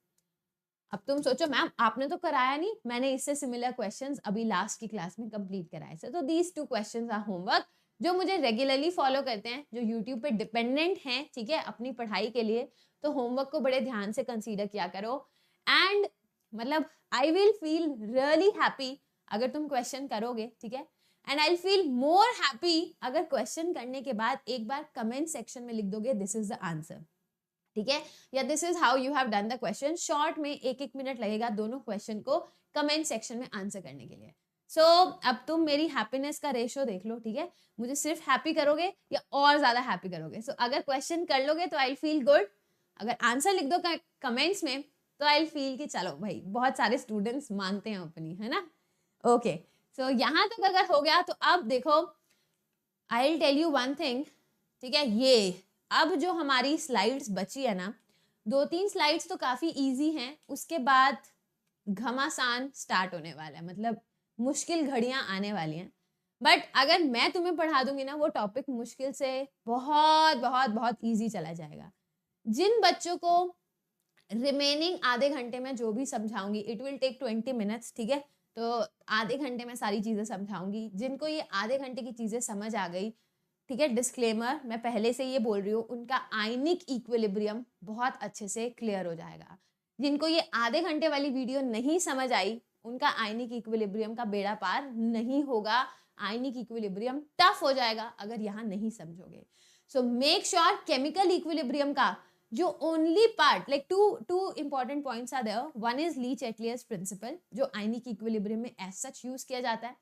अब तुम सोचो मैम आपने तो कराया नहीं, मैंने इससे सिमिलर क्वेश्चंस अभी लास्ट की क्लास में कंप्लीट कराए थे। तो दीज 2 क्वेश्चंस आर होमवर्क। जो मुझे रेगुलरली फॉलो करते हैं, जो यूट्यूब पे डिपेंडेंट हैं, ठीक है, अपनी पढ़ाई के लिए, तो होमवर्क को बड़े ध्यान से कंसीडर किया करो। एंड मतलब I will feel really happy अगर तुम क्वेश्चन करोगे, ठीक है, and I feel more happy अगर क्वेश्चन करने के बाद एक बार कमेंट सेक्शन में लिख दोगे दिस इज द आंसर, ठीक है, या this is how you have done the question. Short में 1-1 मिनट लगेगा दोनों क्वेश्चन को कमेंट सेक्शन में आंसर करने के लिए। सो अब तुम मेरी हैप्पीनेस का रेशियो देख लो, ठीक है, मुझे सिर्फ हैप्पी करोगे या और ज्यादा हैप्पी करोगे। सो अगर क्वेश्चन कर लोगे तो आई फील गुड, अगर आंसर लिख दो कमेंट्स में तो आई फील कि चलो भाई बहुत सारे स्टूडेंट्स मानते हैं अपनी, है ना। ओके, सो यहाँ तक अगर हो गया तो अब देखो, I will tell you one thing, ठीक है। ये अब जो हमारी स्लाइड्स बची है ना, 2-3 स्लाइड्स तो काफी इजी हैं, उसके बाद घमासान स्टार्ट होने वाला है, मतलब मुश्किल घड़ियां आने वाली हैं। बट अगर मैं तुम्हें पढ़ा दूंगी ना, वो टॉपिक मुश्किल से बहुत बहुत बहुत इजी चला जाएगा। जिन बच्चों को रिमेनिंग आधे घंटे में जो भी समझाऊंगी, इट विल टेक 20 मिनट्स, ठीक है, तो आधे घंटे में सारी चीजें समझाऊंगी। जिनको ये आधे घंटे की चीजें समझ आ गई, ठीक है, डिस्क्लेमर मैं पहले से ये बोल रही हूँ, उनका आयनिक इक्विलिब्रियम बहुत अच्छे से क्लियर हो जाएगा। जिनको ये आधे घंटे वाली वीडियो नहीं समझ आई, उनका आयनिक इक्विलिब्रियम का बेड़ा पार नहीं होगा, आयनिक इक्विलिब्रियम टफ हो जाएगा अगर यहाँ नहीं समझोगे। So make sure chemical equilibrium का जो only part, like two important points are there. One is Le Chatelier's principle, जो आयनिक इक्विलिब्रियम में एज सच यूज किया जाता है,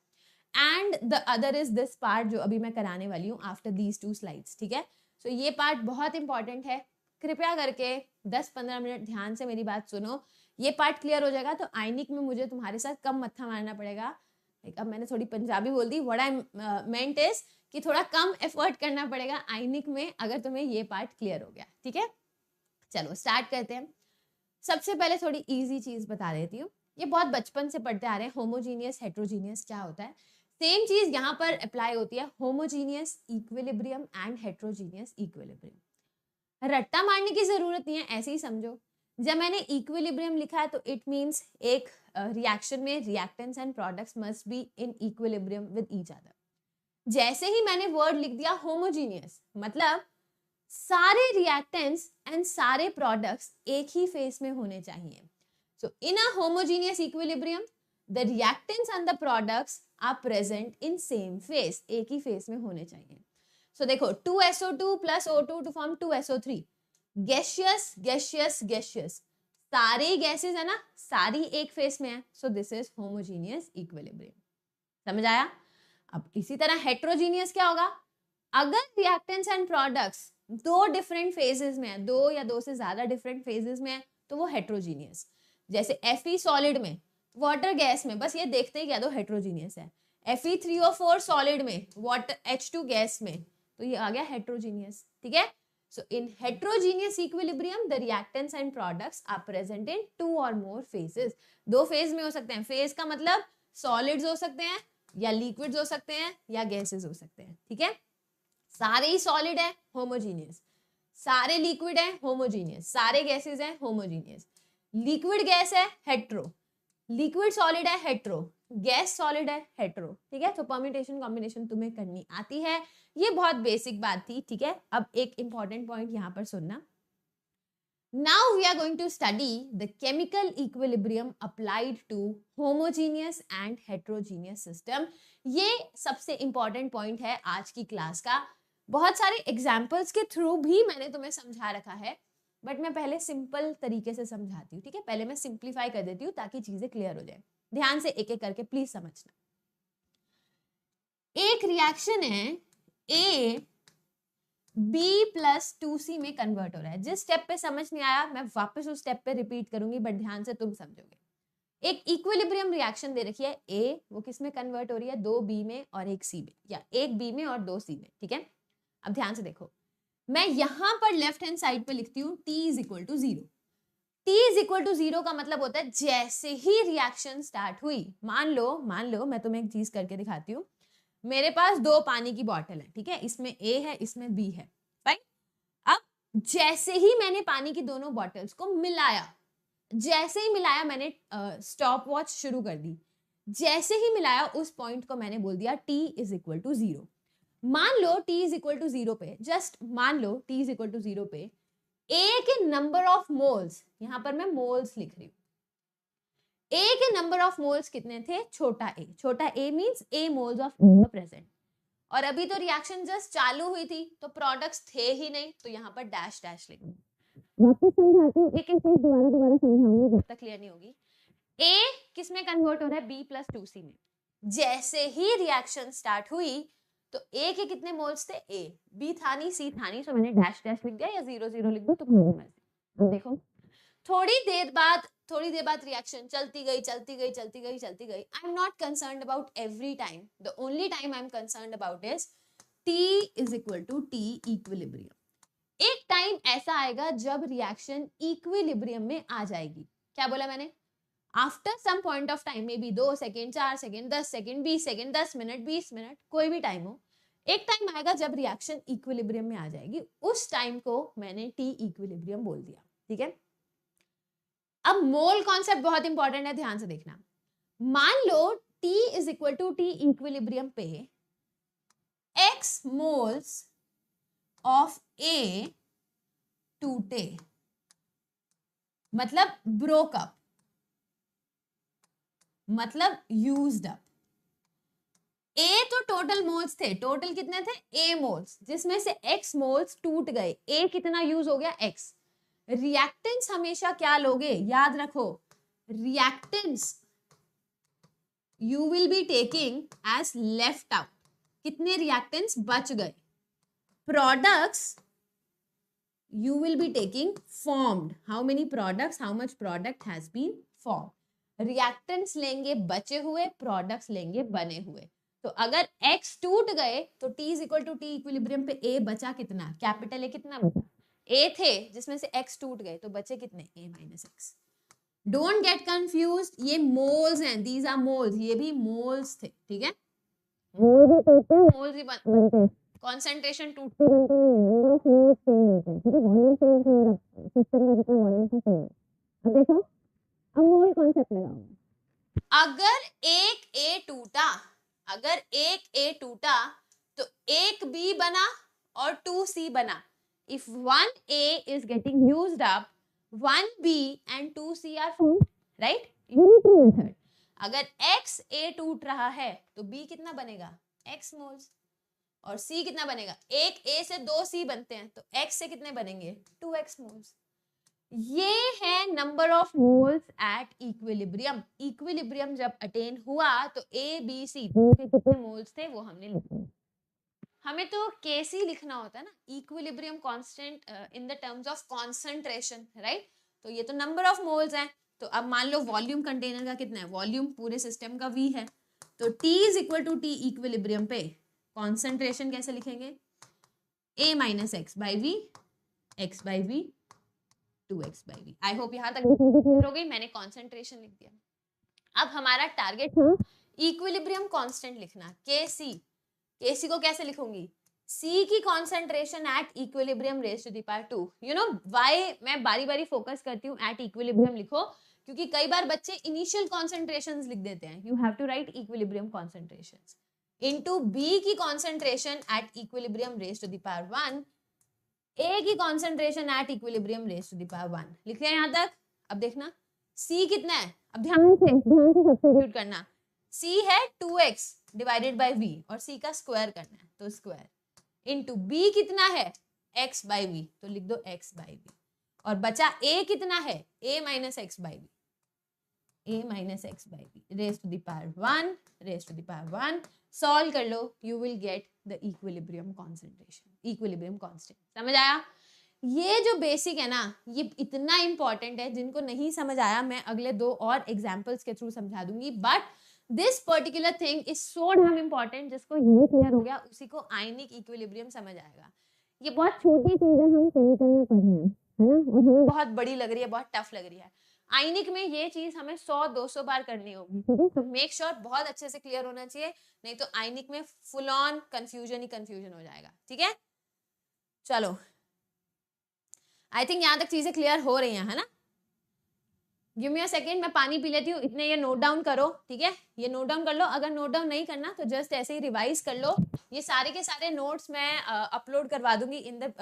and the other is this part जो अभी मैं कराने वाली हूँ आफ्टर दीज 2 स्लाइड्स, ठीक है। सो ये पार्ट बहुत इंपॉर्टेंट है, कृपया करके 10-15 मिनट ध्यान से मेरी बात सुनो। ये पार्ट क्लियर हो जाएगा तो आयनिक में मुझे तुम्हारे साथ कम मत्था मारना पड़ेगा। लाइक अब मैंने थोड़ी पंजाबी बोल दी, व्हाट आई मेंट इज कि थोड़ा कम एफर्ट करना पड़ेगा आयनिक में अगर तुम्हें ये पार्ट क्लियर हो गया, ठीक है। चलो स्टार्ट करते हैं। सबसे पहले थोड़ी इजी चीज बता देती हूँ, ये बहुत बचपन से पढ़ते आ रहे हैं, होमोजीनियस हेट्रोजीनियस क्या होता है। सेम चीज यहाँ पर अप्लाई होती है, homogeneous equilibrium and heterogeneous equilibrium. रट्टा मारने की जरूरत नहीं है, ऐसे ही समझो। जब मैंने इक्विलिब्रियम लिखा है तो इट मीन्स एक रिएक्शन में reactants and products must be in equilibrium with each other. जैसे ही मैंने वर्ड लिख दिया होमोजीनियस, मतलब सारे रिएक्टेंट्स एंड सारे प्रोडक्ट्स एक ही फेस में होने चाहिए। So in a homogeneous equilibrium the reactants and the products are present in same phase, एक ही फेस में होने चाहिए। सो देखो 2SO2 plus O2 to form 2SO3, gaseous gaseous gaseous, सारे गैसेस है ना, सारी एक फेस में है। So this is homogeneous equilibrium. समझ आया। अब इसी तरह हेट्रोजीनियस क्या होगा, अगर reactants and products 2 different phases में है, 2 या 2 से ज्यादा डिफरेंट फेजेस में है, तो वो हेट्रोजीनियस। जैसे Fe सॉलिड में वाटर गैस में बस ये देखते ही कह दो हेट्रोजीनियस है। Fe3O4 सॉलिड में, वाटर H2 गैस में, तो ये आ गया हेट्रोजीनियस। ठीक है, so in heterogeneous equilibrium the reactants and products are present in 2 और मोर फेजेस। 2 फेज में हो सकते हैं। फेज का मतलब सॉलिड्स हो सकते हैं या लिक्विड्स हो सकते हैं या गैसेस हो सकते हैं। ठीक है, सारे ही सॉलिड है होमोजीनियस, सारे लिक्विड है होमोजीनियस, सारे गैसेस हैं होमोजीनियस। लिक्विड गैस है हेट्रो, लिक्विड सॉलिड है हेट्रो, गैस सॉलिड है हेट्रो। ठीक है, तो परम्यूटेशन कॉम्बिनेशन तुम्हें करनी आती है, ये बहुत बेसिक बात थी। ठीक है, अब एक इंपॉर्टेंट पॉइंट यहां पर सुनना। Now we are going to study the chemical equilibrium applied to homogeneous and heterogeneous system. ये सबसे इंपॉर्टेंट पॉइंट है आज की क्लास का। बहुत सारे एग्जाम्पल्स के थ्रू भी मैंने तुम्हें समझा रखा है, बट मैं पहले सिंपल तरीके से समझाती हूँ। ठीक है, पहले मैं सिंप्लीफाई कर देती हूँ ताकि चीजें क्लियर हो जाए। ध्यान से एक एक करके प्लीज समझना। एक रिएक्शन है ए बी प्लस 2C में कन्वर्ट हो रहा है। जिस स्टेप पे समझ नहीं आया मैं वापस उस स्टेप पे रिपीट करूंगी, बट ध्यान से तुम समझोगे। एक इक्विलिब्रियम रिएक्शन दे रखी है ए, वो किस में कन्वर्ट हो रही है, 2B में और 1C में, या 1B में और 2C में। ठीक है, अब ध्यान से देखो, मैं यहां पर लेफ्ट हैंड साइड पे लिखती हूँ T is equal to 0। T is equal to 0 का मतलब होता है जैसे ही रिएक्शन स्टार्ट हुई, मान लो मैं तुम्हें एक चीज करके दिखाती हूँ। मेरे पास 2 पानी की बॉटल है। ठीक है, इसमें A है इसमें B है। फाइन, अब जैसे ही मैंने पानी की दोनों बॉटल्स को मिलाया, जैसे ही मिलाया मैंने स्टॉप वॉच शुरू कर दी, जैसे ही मिलाया उस पॉइंट को मैंने बोल दिया T इज इक्वल टू 0। मान लो T इज इक्वल टू 0 पे, जस्ट मान लो T इज इक्वल टू 0 पे A के नंबर ऑफ मोल्स, यहां पर मैं मोल्स लिख रही हूँ, A के नंबर ऑफ मोल्स कितने थे, छोटा a means A moles of present. और अभी तो रिएक्शन जस्ट चालू हुई थी तो प्रोडक्ट्स थे ही नहीं, तो यहाँ पर डैश डैश लिख। वापस समझाती हूँ, एक एक चीज दोबारा समझाऊंगी जब तक क्लियर नहीं होगी। A किस में कन्वर्ट हो रहा है, B प्लस 2C में। जैसे ही रिएक्शन स्टार्ट हुई तो A के कितने मोल्स थे, A, B था नहीं C था नहीं, तो मैंने डैश डैश लिख दिया या 0 0 लिख दो, तुम्हारी मर्जी। देखो थोड़ी देर बाद रिएक्शन चलती गई। I am not concerned about every time, the only time I am concerned about is T is equal to T equilibrium. एक टाइम ऐसा आएगा जब रिएक्शन इक्विलिब्रियम में आ जाएगी। क्या बोला मैंने, after some point of time, maybe 2 second 4 second 10 second 20 second 10 minute 20 minute, कोई भी टाइम हो, एक टाइम आएगा जब रिएक्शन इक्विलिब्रियम में आ जाएगी। उस टाइम को मैंने T इक्विलिब्रियम बोल दिया। ठीक है, अब मोल कॉन्सेप्ट बहुत इंपॉर्टेंट है, ध्यान से देखना। मान लो T is equal to T equilibrium पे X मोल्स ऑफ A टूटे, मतलब ब्रोक अप, मतलब यूज्ड अप। A तो टोटल मोल्स थे, टोटल कितने थे A मोल्स, जिसमें से X मोल्स टूट गए। A कितना यूज हो गया, X। रिएक्टेंस हमेशा क्या लोगे, याद रखो, reactants you will be taking as left out. कितने रिएक्टेंस बच गए, products you will be taking formed. How many products, how much product has been formed. Reactants लेंगे बचे हुए, products लेंगे बने हुए। तो अगर X टूट गए तो T is equal to T equilibrium पे A बचा कितना, कैपिटल A कितना बचा, A थे जिसमें से X टूट गए तो बचे कितने, A minus X। Don't get confused, ये moles हैं, these are moles, ये भी moles थे। ठीक है, मोल भी टूटते हैं, मोल भी बनते हैं, कंसंट्रेशन टूटती बनती नहीं है, नंबर ऑफ मोल्स चेंज होते हैं। ठीक है, वॉल्यूम चेंज हो रहा है, सिस्टम का जितना वॉल्यूम से चेंज। अब देखो, अब मोल कॉन्सेप्ट लगाओ। अगर एक A टूटा तो एक B बना और 2C बना। If 1A is getting used up, 1B and 2C are formed, right? Unitary method। अगर X A टूट रहा है तो B कितना बनेगा, X मोल्स, और C कितना बनेगा, एक A से 2C बनते हैं तो X से कितने बनेंगे, 2X मोल्स। ये है number of moles at equilibrium. Equilibrium जब अटेन हुआ तो A B C के कितने मोल्स थे वो हमने लिखे। हमें तो Kc लिखना होता है ना, equilibrium constant in the terms of concentration, right. तो ये तो नंबर ऑफ मोल्स हैं, तो अब मान लो वॉल्यूम कंटेनर का कितना है, वॉल्यूम पूरे सिस्टम का V है, तो T is equal to T equilibrium पे कॉन्सेंट्रेशन कैसे लिखेंगे, A minus x by V, X by V, 2x by V. I hope यहाँ तक क्लियर हो गई, मैंने कॉन्सेंट्रेशन लिख दिया। अब हमारा टारगेट था इक्विलिब्रियम कांस्टेंट लिखना, Kc। Kc को कैसे लिखूंगी, C की concentration at equilibrium raise to the power 2। You know why मैं बारी बारी फोकस करती हूँ एट इक्विलिब्रियम लिखो, क्योंकि कई बार बच्चे इनिशियल कॉन्सेंट्रेशंस लिख देते हैं। You have to write equilibrium concentrations into B की concentration at equilibrium raise to the power 1, A की concentration at equilibrium raise to the power 1। लिख लिया यहाँ तक। अब देखना C कितना है, अब ध्यान से सब्स्टिट्यूट करना। C है 2x डिवाइडेड बाय V और C का स्क्वायर करना है, तो स्क्वायर इनटू B कितना है x बाई वी, तो लिख दो x बाई वी, और बचा A कितना है A minus x by we, A minus x by we raise to the power 1, raise to the power 1। Solve कर लो, you will get the equilibrium concentration, equilibrium constant. समझ आया? ये जो बेसिक है ना, ये इतना इंपॉर्टेंट है, जिनको नहीं समझ आया मैं अगले 2 और एग्जांपल्स के थ्रू समझा दूंगी, but this particular thing is so damn important. जिसको ये क्लियर हो गया उसी को आयनिक इक्विलिब्रियम समझ आएगा। ये बहुत छोटी चीज है, हम केमिकल में पढ़ रहे हैं, है ना, और हमें बहुत बड़ी लग रही है, बहुत टफ लग रही है। आयनिक में ये चीज हमें 100-200 बार करनी होगी, ठीक है? तो मेक श्योर बहुत अच्छे से क्लियर होना चाहिए, नहीं तो आयनिक में full on confusion he confusion हो जाएगा। ठीक है, चलो आई थिंक यहाँ तक चीजें क्लियर हो रही हैं, है ना? गिव मी अ सेकंड, मैं पानी पी लेती हूँ, इतने ये नोट डाउन करो, ठीक है? ये नोट डाउन कर लो, अगर नोट डाउन नहीं करना तो जस्ट ऐसे ही रिवाइज कर लो। ये सारे के सारे नोट्स मैं अपलोड करवा दूंगी इन द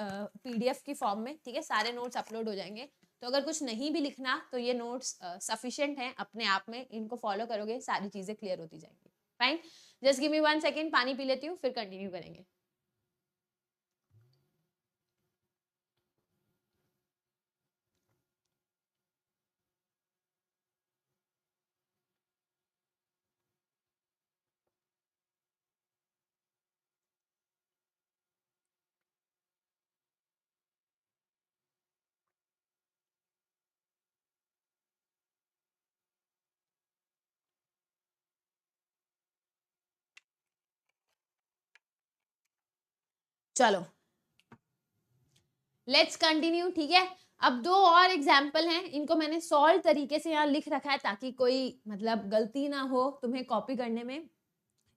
PDF की फॉर्म में, ठीक है? सारे नोट्स अपलोड हो जाएंगे, तो अगर कुछ नहीं भी लिखना तो ये नोट्स सफिशिएंट हैं अपने आप में, इनको फॉलो करोगे सारी चीजें क्लियर होती जाएंगी। फाइन, जस्ट गिव मी 1 सेकेंड, पानी पी लेती हूँ, फिर कंटिन्यू करेंगे। चलो लेट्स कंटिन्यू, ठीक है? अब 2 और एग्जाम्पल हैं, इनको मैंने सॉल्व तरीके से यहाँ लिख रखा है ताकि कोई मतलब गलती ना हो तुम्हें कॉपी करने में।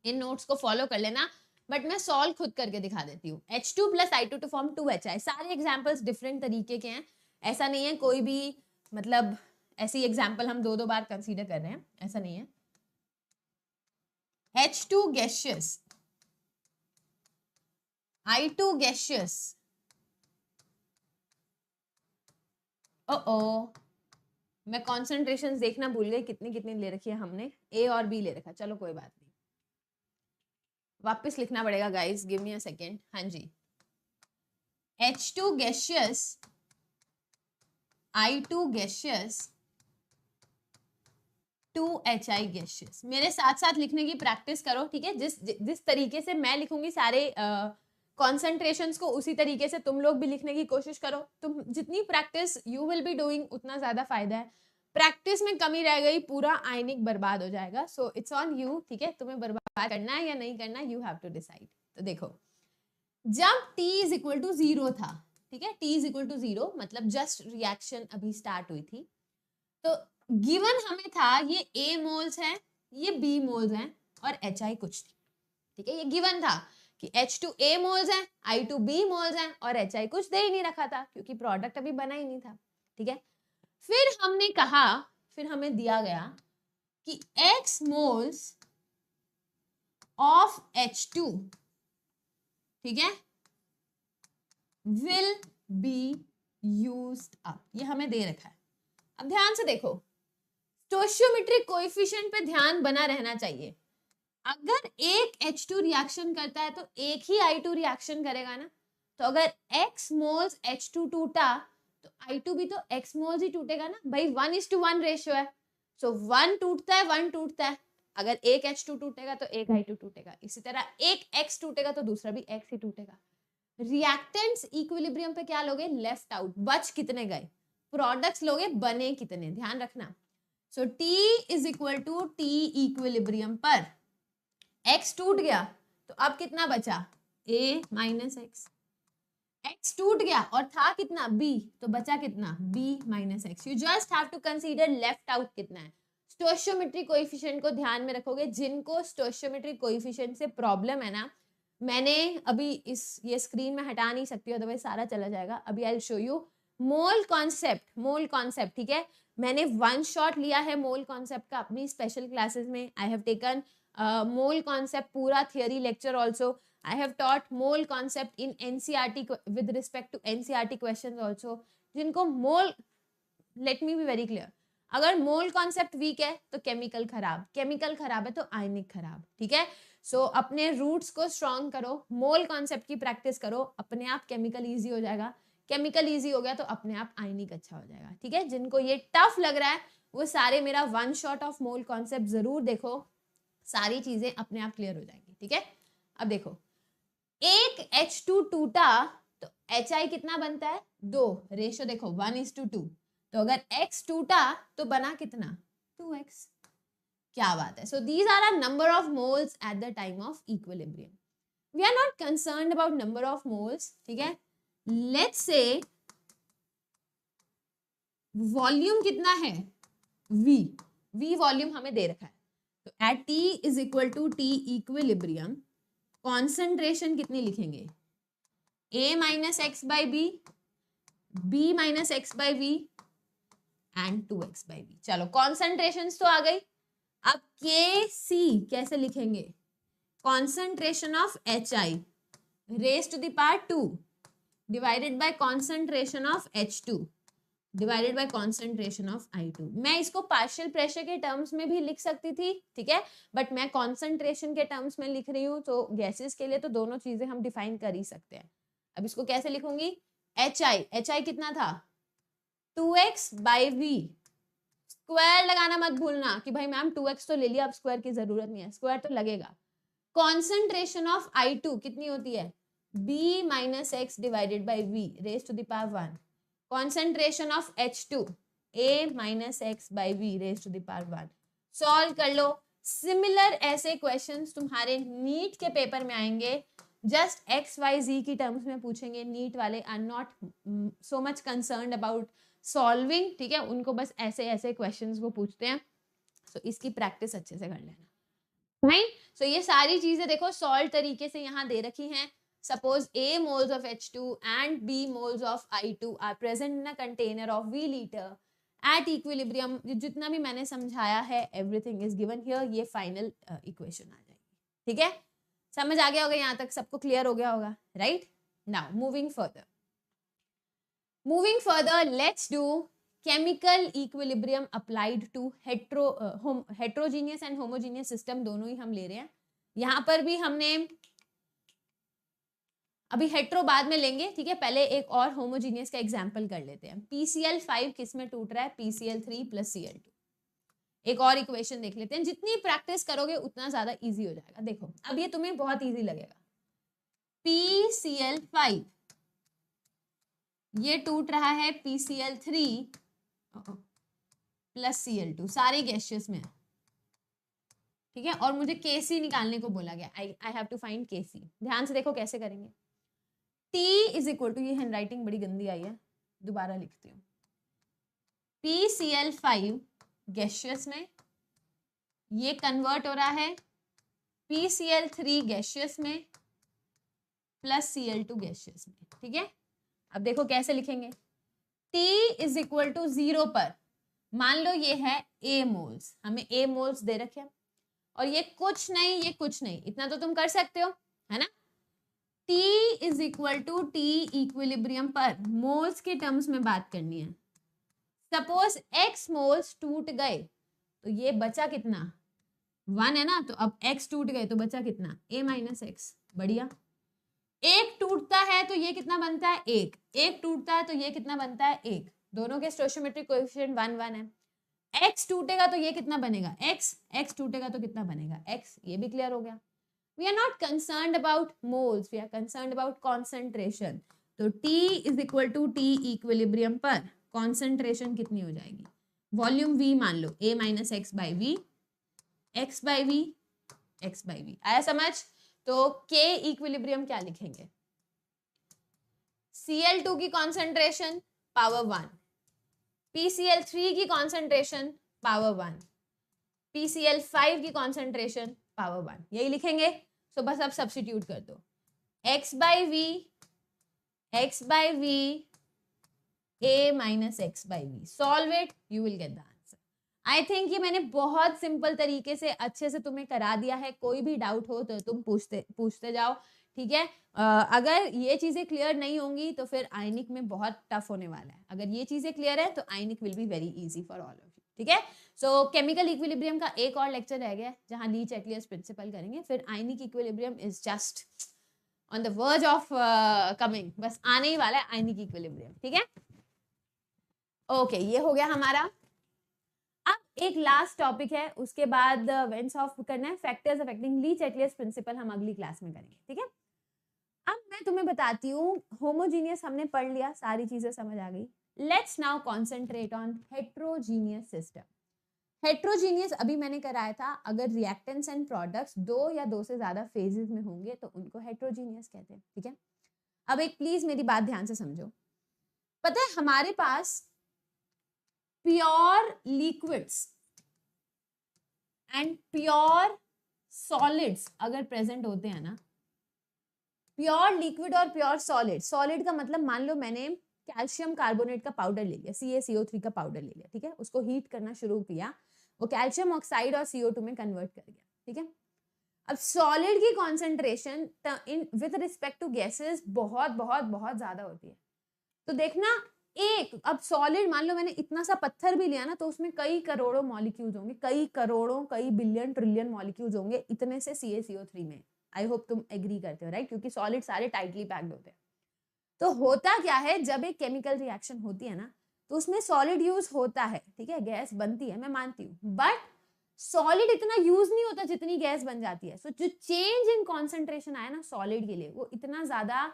इन नोट्स को फॉलो कर लेना, बट मैं सॉल्व खुद करके दिखा देती हूँ। H2 plus I2 to form 2HI। सारे एग्जाम्पल्स डिफरेंट तरीके के हैं, ऐसा नहीं है कोई भी मतलब ऐसी एग्जाम्पल हम 2-2 बार कंसीडर कर रहे हैं, ऐसा नहीं है। H2 gaseous, I2 gaseous, ओ मैं कॉन्सेंट्रेशन देखना भूल गई, कितनी कितनी ले रखी है हमने, A और B ले रखा, चलो कोई बात नहीं, वापस लिखना पड़ेगा guys, give me a second. हाँ जी, H2 gaseous, I2 gaseous, 2HI gaseous। मेरे साथ साथ लिखने की प्रैक्टिस करो, ठीक है? जिस तरीके से मैं लिखूंगी सारे कॉन्सेंट्रेशंस को, उसी तरीके से तुम लोग भी लिखने की कोशिश करो। तुम जितनी practice you will be doing उतना ज्यादा फायदा है। प्रैक्टिस में कमी रह गई, पूरा आयनिक बर्बाद हो जाएगा। सो इट्स ऑन यू, ठीक है? तुम्हें बर्बाद करना है या नहीं करना, यू हैव टू डिसाइड। तो देखो, जब T इज इक्वल टू 0 था, ठीक है, T इज इक्वल टू 0 मतलब जस्ट रिएक्शन अभी स्टार्ट हुई थी, तो गिवन हमें था ये A मोल्स हैं, ये B मोल्स हैं और HI कुछ नहीं, ठीक है? ये गिवन था कि H2 A मोल्स हैं, I2 B मोल्स हैं और HI कुछ दे ही नहीं रखा था क्योंकि प्रोडक्ट अभी बना ही नहीं था, ठीक है? फिर हमने कहा, फिर हमें दिया गया कि X मोल्स ऑफ H2, ठीक है, विल बी यूज्ड अप, ये हमें दे रखा है। अब ध्यान से देखो, स्टोइचियोमेट्रिक कोएफिशिएंट पे ध्यान बना रहना चाहिए। अगर एक H2 रिएक्शन करता है तो एक ही I2 रिएक्शन करेगा ना, तो अगर X मोल्स H2 टूटा तो I2 भी तो X मोल्स ही टूटेगा ना भाई, 1:1 रेशियो है। सो 1 टूटता है 1 टूटता है, अगर एक H2 टूटेगा तो एक I2 टूटेगा, इसी तरह एक X टूटेगा तो दूसरा भी X ही टूटेगा। रिएक्टेंट्स इक्विलिब्रियम पे क्या लोगे, लेफ्ट आउट, बच कितने गए, प्रोडक्ट्स लोगे बने कितने, ध्यान रखना। So T is equal to T equilibrium पर x टूट गया तो अब कितना बचा a माइनस एक्स, x टूट गया और था कितना b, तो बचा कितना b minus X. You just have to consider left out कितना है। स्टोइशियोमेट्री कोएफिशिएंट को ध्यान में रखोगे। जिनको स्टोइशियोमेट्री कोएफिशिएंट से प्रॉब्लम है ना, मैंने अभी ये स्क्रीन में हटा नहीं सकती, अदरवाइज सारा चला जाएगा। अभी I will show you mole concept, ठीक है। मैंने वन शॉट लिया है मोल कॉन्सेप्ट का अपनी स्पेशल क्लासेस में। I have taken mole concept पूरा theory lecture also. I have taught mole concept in NCERT with respect to NCERT questions also. जिनको मोल, let me be very clear, अगर mole concept week है तो chemical खराब है तो आयनिक खराब, ठीक है। सो अपने रूट्स को स्ट्रॉन्ग करो, मोल कॉन्सेप्ट की प्रैक्टिस करो, अपने आप केमिकल इजी हो जाएगा। केमिकल इजी हो गया तो अपने आप आयनिक अच्छा हो जाएगा, ठीक है। जिनको ये टफ लग रहा है वो सारे मेरा one shot of mole concept जरूर देखो, सारी चीजें अपने आप क्लियर हो जाएंगी, ठीक है। अब देखो, एक H2 टूटा तो HI कितना बनता है 2, रेशियो देखो 1:2। तो अगर X टूटा तो बना कितना 2X। क्या बात है। So these are a number of moles at the time of equilibrium. We are not concerned about number of moles, ठीक है। लेट्स से वॉल्यूम कितना है V वॉल्यूम हमें दे रखा है। तो at T is equal to T equilibrium concentration कितनी लिखेंगे A minus x by B, B minus x by V and 2x by B. चलो कॉन्सेंट्रेशन तो आ गई। अब KC कैसे लिखेंगे, concentration of HI raise to the power 2 divided by concentration of H2 divided by concentration of I2। मैं इसको partial pressure के टर्म्स में भी लिख सकती थी, ठीक है, बट मैं कॉन्सेंट्रेशन के टर्म्स में लिख रही हूँ, तो गैसेस के लिए तो दोनों चीजें हम डिफाइन कर ही सकते हैं। अब इसको कैसे लिखूंगी, HI कितना था 2x बाई वी। स्क्वायर लगाना मत भूलना कि भाई मैम 2x तो ले लिया, अब स्क्वायर की जरूरत नहीं है, स्क्वायर तो लगेगा। कॉन्सेंट्रेशन ऑफ I2 कितनी होती है B minus X divided by we raise to the power 1। concentration of H2 A minus x by V raised to the power 1। Solve कर लो। सिमिलर ऐसे क्वेश्चंस तुम्हारे नीट के पेपर में आएंगे, जस्ट XYZ की टर्म्स में पूछेंगे। नीट वाले are not so much concerned about solving, ठीक है, उनको बस ऐसे ऐसे क्वेश्चंस वो पूछते हैं। सो इसकी प्रैक्टिस अच्छे से कर लेना, राइट। सो ये सारी चीजें देखो सॉल्व तरीके से यहाँ दे रखी हैं। Suppose A moles of H2 and B moles of I2 are present in a container of V liter at equilibrium। जितना भी मैंने समझाया है everything is given here। ये final equation आ जाएगी, ठीक है। समझ आ गया होगा यहाँ तक, सबको क्लियर हो गया होगा, right. Now moving further let's do chemical equilibrium applied to heterogeneous and homogeneous system, दोनों ही हम ले रहे हैं। यहाँ पर भी हमने अभी हेट्रो बाद में लेंगे, ठीक है, पहले एक और होमोजीनियस का एग्जांपल कर लेते हैं। PCl5 किस में टूट रहा है PCl3 प्लस Cl2। एक और इक्वेशन देख लेते हैं। जितनी प्रैक्टिस करोगे उतना ज्यादा इजी हो जाएगा। देखो अब ये तुम्हें बहुत इजी लगेगा। PCl5 ये टूट रहा है PCl3 प्लस Cl2, सारे गैसियस में, ठीक है। और मुझे Kc निकालने को बोला गया। I have to find Kc। ध्यान से देखो कैसे करेंगे। T इज इक्वल टू, ये हैंडराइटिंग बड़ी गंदी आई है, दोबारा लिखती हूँ। PCl5 गैसियस में, ये कन्वर्ट हो रहा है PCl3 गैसियस में प्लस Cl2 गैसियस में, ठीक है। अब देखो कैसे लिखेंगे। T इज इक्वल टू 0 पर मान लो ये है A मोल्स, हमें A मोल्स दे रखे हैं, और ये कुछ नहीं ये कुछ नहीं, इतना तो तुम कर सकते हो, है ना। T is equal to T equilibrium पर मोल्स के टर्म्स में बात करनी है। सपोज X मोल्स टूट गए तो ये बचा कितना 1 है ना, तो अब X टूट गए तो बचा कितना A माइनस एक्स। बढ़िया। एक टूटता है तो ये कितना बनता है 1, एक टूटता है तो ये कितना बनता है 1। दोनों के स्टोइशियोमेट्रिक कोएफिशिएंट 1 1 है। X टूटेगा तो ये कितना बनेगा X टूटेगा तो कितना बनेगा X। ये भी क्लियर हो गया। We are not concerned about moles, we are concerned about concentration। तो T is equal to T equilibrium पर concentration कितनी हो जाएगी वॉल्यूम V मान लो A minus x by V, X by V, X by V. आया समझ? तो K इक्विलिब्रियम क्या लिखेंगे? Cl2 की कॉन्सेंट्रेशन पावर 1, PCl3 की कॉन्सेंट्रेशन पावर 1, PCl5 की कॉन्सेंट्रेशन पावर 1, यही लिखेंगे। तो बस अब सब्स्टिट्यूट कर दो, x by V, x by we, a minus x by V, solve it, you will get the answer. I think ये मैंने बहुत सिंपल तरीके से अच्छे से तुम्हें करा दिया है। कोई भी डाउट हो तो तुम पूछते जाओ, ठीक है। अगर ये चीजें क्लियर नहीं होंगी तो फिर आयनिक में बहुत टफ होने वाला है। अगर ये चीजें क्लियर है तो ionic will be very easy for all of you, ठीक है। सो केमिकल इक्विलिब्रियम का एक और लेक्चर रह गया जहां लीच-एटलियस प्रिंसिपल करेंगे, फिर ionic equilibrium is just on the verge of coming, बस आने ही वाला है आयनिक इक्विलिब्रियम, ठीक है। ओके, ये हो गया हमारा। अब एक लास्ट टॉपिक है, उसके बाद वेंस ऑफ करना है, फैक्टर्स अफेक्टिंग लीच-एटलियस प्रिंसिपल हम अगली क्लास में करेंगे, ठीक है। अब मैं तुम्हें बताती हूँ, होमोजीनियस हमने पढ़ लिया, सारी चीजें समझ आ गई। Let's now concentrate on heterogeneous system. Heterogeneous अभी मैंने कराया था, अगर रिएक्टेंट्स एंड प्रोडक्ट्स दो या दो से ज्यादा फेजेस में होंगे तो उनको हेट्रोजीनियस कहते हैं, ठीक है। अब एक प्लीज मेरी बात ध्यान से समझो। पता है हमारे पास pure liquids and pure solids अगर प्रेजेंट होते हैं ना, प्योर लिक्विड और प्योर सॉलिड, सॉलिड का मतलब मान लो मैंने कैल्शियम कार्बोनेट का पाउडर ले लिया, CaCO3 का पाउडर ले लिया, ठीक है, उसको हीट करना शुरू किया, वो कैल्शियम ऑक्साइड और CO2 में कन्वर्ट कर गया, ठीक है। अब सॉलिड की concentration with respect to gases बहुत बहुत बहुत ज्यादा होती है। तो देखना, एक अब सॉलिड मान लो मैंने इतना सा पत्थर भी लिया ना, तो उसमें कई करोड़ों मॉलिक्यूल्स होंगे, कई करोड़ों, कई बिलियन ट्रिलियन मॉलिक्यूल्स होंगे इतने से CaCO3 में। आई होप तुम एग्री करते हो, राइट, क्योंकि सॉलिड सारे टाइटली पैक्ड होते हैं। तो होता क्या है, जब एक केमिकल रिएक्शन होती है ना, तो उसमें सॉलिड यूज होता है, ठीक है, गैस बनती है, मैं मानती हूँ, बट सॉलिड इतना यूज नहीं होता जितनी गैस बन जाती है। सो जो चेंज इन कॉन्सेंट्रेशन आया ना सॉलिड के लिए, वो इतना ज्यादा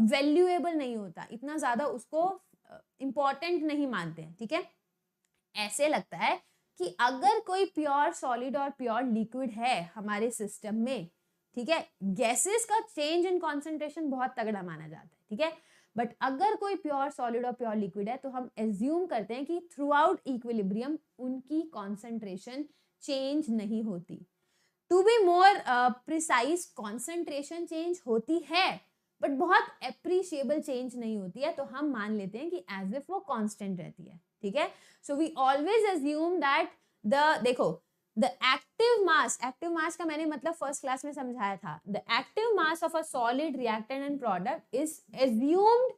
वैल्यूएबल नहीं होता, इतना ज्यादा उसको इंपॉर्टेंट नहीं मानते हैं, ठीक है। ऐसे लगता है कि अगर कोई प्योर सॉलिड और प्योर लिक्विड है हमारे सिस्टम में, ठीक है, गैसेस का चेंज इन कॉन्सेंट्रेशन बहुत तगड़ा माना जाता है, ठीक है। बट अगर कोई प्योर सॉलिड और प्योर लिक्विड है तो हम एज्यूम करते हैं कि थ्रू आउट इक्विलिब्रियम उनकी कॉन्सेंट्रेशन चेंज नहीं होती। To be more precise, concentration change होती है बट बहुत एप्रिशिएबल चेंज नहीं होती है, तो हम मान लेते हैं कि एज इफ वो कांस्टेंट रहती है, ठीक है। So we always assume that देखो द एक्टिव मास का मैंने मतलब फर्स्ट क्लास में समझाया था, the active mass of a solid reactant and product is assumed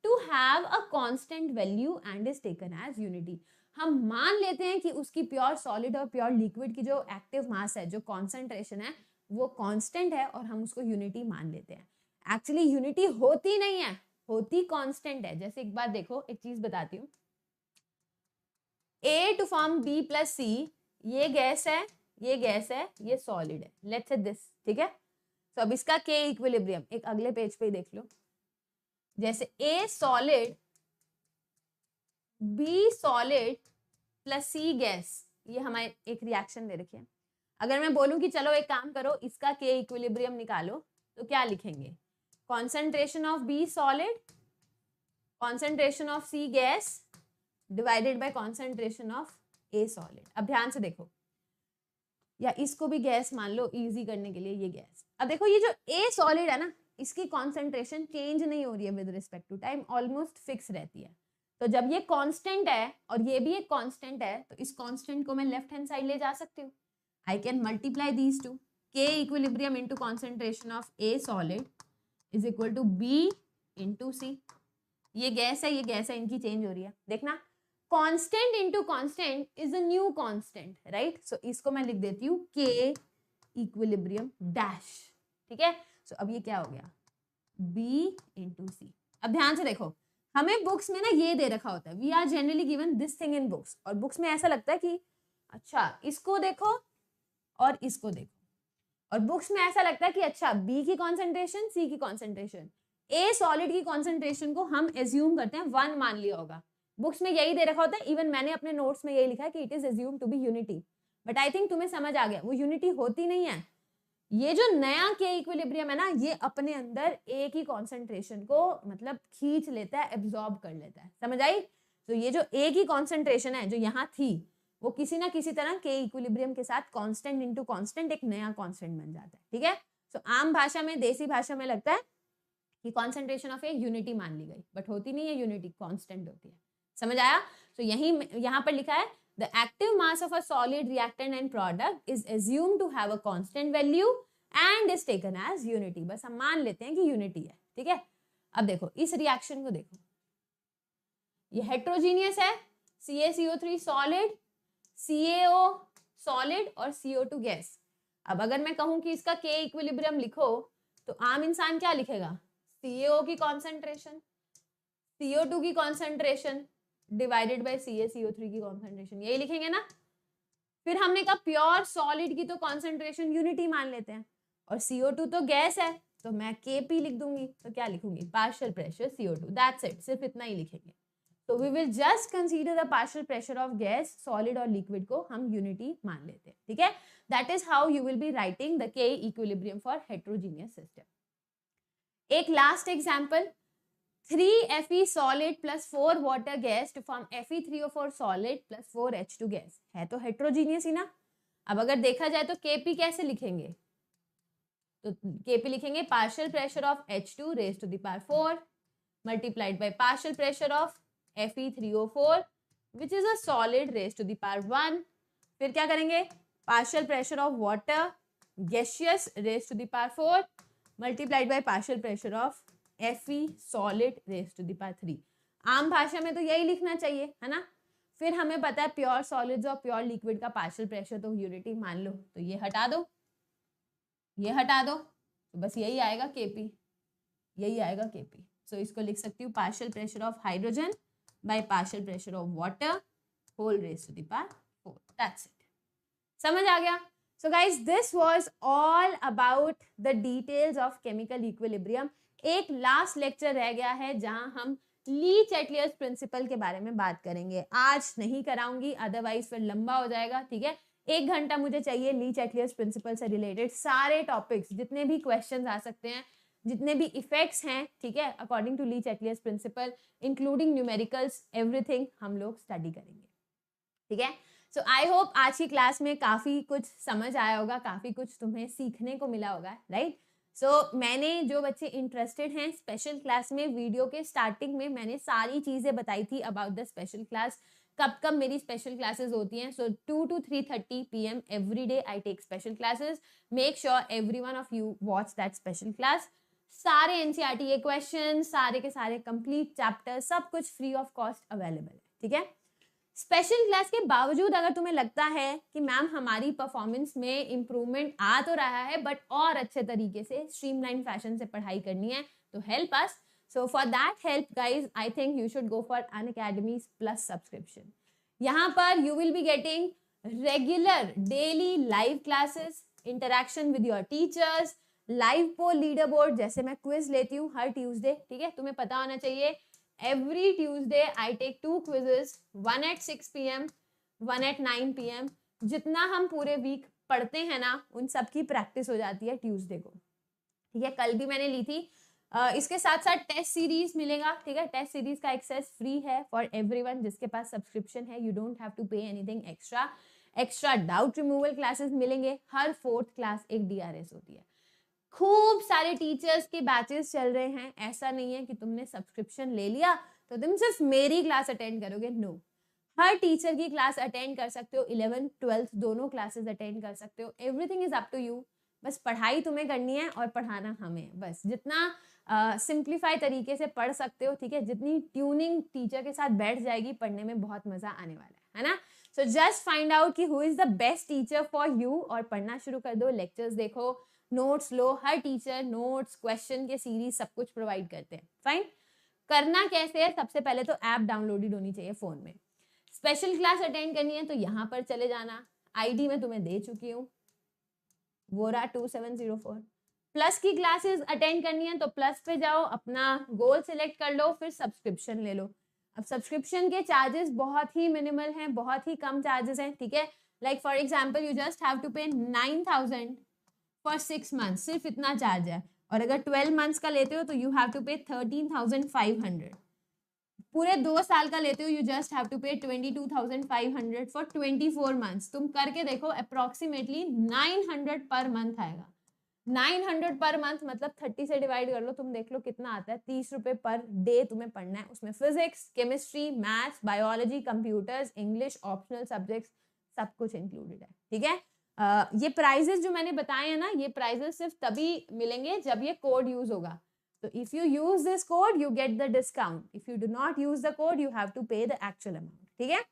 to have a constant value and is taken as unity. हम मान लेते हैं कि उसकी प्योर सॉलिड और प्योर लिक्विड की जो एक्टिव मास है, जो कॉन्सेंट्रेशन है, वो कांस्टेंट है और हम उसको यूनिटी मान लेते हैं। एक्चुअली यूनिटी होती नहीं है, होती कांस्टेंट है। जैसे एक बात देखो, एक चीज बताती हूँ, A to form B plus C, ये गैस है, ये गैस है, ये सॉलिड है, लेट्स से दिस, ठीक है। तो अब इसका K इक्विलिब्रियम एक अगले पेज पे ही देख लो, जैसे A solid, B solid plus C gas, ये हमारे एक रिएक्शन दे रखी है। अगर मैं बोलूं कि चलो एक काम करो, इसका K इक्विलिब्रियम निकालो, तो क्या लिखेंगे? Concentration of B solid, concentration of C gas divided by concentration of A solid. अब ध्यान से देखो, या इसको भी गैस मान लो इजी करने के लिए, ये गैस। अब देखो ये जो A सॉलिड है ना, इसकी कॉन्सेंट्रेशन चेंज नहीं हो रही है with respect to time, almost fix रहती है। तो जब ये कांस्टेंट है और ये भी एक कांस्टेंट है, तो इस कांस्टेंट को मैं लेफ्ट हैंड साइड ले जा सकती हूँ। I can multiply these two, K equilibrium into concentration of A solid is equal to B into C। ये गैस है, ये गैस है, इनकी चेंज हो रही है, देखना, constant into constant is a new constant, right. So इसको मैं लिख देती हूँ K इक्विलिब्रियम डैश, ठीक है। सो अब ये क्या हो गया? B into C। अब ध्यान से देखो, हमें बुक्स में ना ये दे रखा होता है, we are generally given this thing in books, और बुक्स में ऐसा लगता है कि अच्छा इसको देखो और इसको देखो, और बुक्स में ऐसा लगता है कि अच्छा B की कॉन्सेंट्रेशन, C की कॉन्सेंट्रेशन, A सॉलिड की कॉन्सेंट्रेशन को हम एज्यूम करते हैं 1 मान लिया होगा, बुक्स में यही दे रखा होता है, इवन मैंने अपने नोट्स में यही लिखा है कि it is assume to be unity, but I think तुम्हें समझ आ गया वो यूनिटी होती नहीं है। ये जो नया के इक्विलिब्रियम है ना, ये अपने अंदर एक ही कॉन्सेंट्रेशन को मतलब खींच लेता है, एब्जॉर्ब कर लेता है, समझ आई? तो ये जो एक ही कॉन्सेंट्रेशन है जो यहाँ थी, वो किसी ना किसी तरह के इक्विलिब्रियम के साथ कांस्टेंट इनटू कांस्टेंट एक नया कांस्टेंट बन जाता है, ठीक है? सो आम भाषा में, देसी भाषा में लगता है कि कॉन्सेंट्रेशन ऑफ ए यूनिटी मान ली गई, बट होती नहीं है यूनिटी, कांस्टेंट होती है, समझ आया? तो यहाँ पर लिखा है the active mass of a solid reactant and product is assumed to have a constant value and is taken as unity। बस हम मान लेते हैं कि यूनिटी है, ठीक है? अब देखो इस रिएक्शन को देखो, ये हेट्रोजीनियस है, CaCO3 सॉलिड, CaO सॉलिड और CO2 गैस। अब अगर मैं कहूं कि इसका K इक्विलिब्रियम लिखो तो आम इंसान क्या लिखेगा? CaO की कॉन्सेंट्रेशन, CO2 की कॉन्सेंट्रेशन डिवाइडेड बाय CaCO3 की कॉन्सेंट्रेशन, यही लिखेंगे ना? फिर हमने कहा प्योर सॉलिड की तो कॉन्सेंट्रेशन यूनिटी मान लेते हैं, और CO2 तो गैस है, तो मैं Kp लिख दूंगी। तो क्या लिखूंगी? Partial pressure CO2, that's it, सिर्फ इतना ही लिखेंगे। तो we will just consider the partial pressure of gas, solid और लिक्विड को हम यूनिटी मान लेते हैं, ठीक है? That is how you will be writing the K equilibrium for heterogeneous system. एक last example, 3Fe solid plus 4 water gas to form Fe3O4 solid plus 4H2 gas, है तो हेट्रोजीनियस ही ना। अब अगर देखा जाए तो Kp कैसे लिखेंगे? तो Kp लिखेंगे partial pressure of H2 raise to the power 4 multiplied by partial pressure of Fe3O4 which is a solid raise to the power 1। फिर क्या करेंगे? Partial pressure of water gaseous raise to the power 4 multiplied by partial pressure of Fe solid raise to the power 3। आम भाषा में तो यही लिखना चाहिए, है ना? फिर हमें पता है प्योर सॉलिड्स और प्योर लिक्विड का पार्शियल प्रेशर तो यूनिटी मान लो, तो ये हटा दो, ये हटा दो, तो बस यही आएगा Kp, यही आएगा Kp। सो इसको लिख सकती हूँ partial pressure of hydrogen by partial pressure of water whole raise to the power 4, that's it. समझ आ गया? So guys, this was all about the details of chemical equilibrium। एक लास्ट लेक्चर रह गया है जहां हम ली चैटलियर्स प्रिंसिपल के बारे में बात करेंगे। आज नहीं कराऊंगी, अदरवाइज फिर लंबा हो जाएगा, ठीक है? 1 घंटा मुझे चाहिए ली चैटलियर्स प्रिंसिपल से रिलेटेड सारे टॉपिक्स, जितने भी क्वेश्चंस आ सकते हैं, जितने भी इफेक्ट्स हैं, ठीक है, according to Le Chatelier's principle, including numericals, everything हम लोग स्टडी करेंगे, ठीक है? सो आई होप आज की क्लास में काफ़ी कुछ समझ आया होगा, काफ़ी कुछ तुम्हें सीखने को मिला होगा, राइट? सो मैंने जो बच्चे इंटरेस्टेड हैं स्पेशल क्लास में, वीडियो के स्टार्टिंग में मैंने सारी चीज़ें बताई थी अबाउट द स्पेशल क्लास, कब कब मेरी स्पेशल क्लासेस होती हैं। So 2 to 3:30 PM every day I take special classes. Make sure every one of you watch that special class. सारे NCERT के क्वेश्चन, सारे के सारे कंप्लीट चैप्टर, सब कुछ फ्री ऑफ कॉस्ट अवेलेबल है, ठीक है? स्पेशल क्लास के बावजूद अगर तुम्हें लगता है कि मैम हमारी परफॉर्मेंस में इम्प्रूवमेंट आ तो रहा है बट और अच्छे तरीके से स्ट्रीमलाइन फैशन से पढ़ाई करनी है, तो help us. So for that help guys, I think you should go for Unacademy plus subscription. यहाँ पर you will be getting regular daily live classes, interaction with your teachers, live poll leader board, जैसे मैं quiz लेती हूँ हर Tuesday, ठीक है? तुम्हें पता होना चाहिए every Tuesday I take 2 quizzes, one at 6 PM, one at 9 PM। जितना हम पूरे वीक पढ़ते हैं ना, उन सब की प्रैक्टिस हो जाती है ट्यूसडे को, ठीक है? कल भी मैंने ली थी। इसके साथ साथ टेस्ट सीरीज मिलेगा, ठीक है? टेस्ट सीरीज का एक्सेस फ्री है फॉर एवरीवन जिसके पास सब्सक्रिप्शन है। You don't have to pay anything extra. Extra doubt removal classes मिलेंगे, हर 4th क्लास एक DRS होती है। खूब सारे टीचर्स के बैचेस चल रहे हैं, ऐसा नहीं है कि तुमने सब्सक्रिप्शन ले लिया तो तुम सिर्फ मेरी क्लास अटेंड करोगे, नो। हर टीचर की क्लास अटेंड कर सकते हो, 11th 12th दोनों क्लासेस अटेंड कर सकते हो। Everything is up to you. बस पढ़ाई तुम्हें करनी है और पढ़ाना हमें, बस जितना सिंप्लीफाई तरीके से पढ़ सकते हो, ठीक है? जितनी ट्यूनिंग टीचर के साथ बैठ जाएगी, पढ़ने में बहुत मजा आने वाला है ना? सो जस्ट फाइंड आउट कि who is the best teacher for you और पढ़ना शुरू कर दो। लेक्चर्स देखो, नोट्स लो, हर टीचर नोट्स, क्वेश्चन के सीरीज सब कुछ प्रोवाइड करते हैं। फाइन, करना कैसे है? सबसे पहले तो ऐप डाउनलोडेड होनी चाहिए फोन में। स्पेशल क्लास अटेंड करनी है तो यहाँ पर चले जाना, आईडी मैं तुम्हें दे चुकी हूँ, वोरा 2704। प्लस की क्लासेस अटेंड करनी है तो प्लस पे जाओ, अपना गोल सिलेक्ट कर लो, फिर सब्सक्रिप्शन ले लो। अब सब्सक्रिप्शन के चार्जेस बहुत ही मिनिमल हैं, बहुत ही कम चार्जेस हैं, ठीक है। Like for example you just have to pay 9,000 for 6 month, सिर्फ इतना चार्ज है। और अगर 12 मंथ्स का लेते हो तो यू हैव टू पे 13,500। पूरे 2 साल का लेते हो यू जस्ट हैव टू पे 22,500 फॉर 24 मंथ्स। तुम करके देखो, अप्रोक्सीमेटली 900 पर मंथ आएगा। 900 पर मंथ मतलब 30 से डिवाइड कर लो, तुम देख लो कितना आता है। 30 रुपए पर डे तुम्हें पढ़ना है, उसमें physics, chemistry, maths, biology, computers, English, optional subjects सब कुछ इंक्लूडेड है, ठीक है। ये प्राइजेस जो मैंने बताए हैं ना, ये प्राइजेस सिर्फ तभी मिलेंगे जब ये कोड यूज होगा। तो if you use this code you get the discount, if you do not use the code you have to pay the actual amount, ठीक है।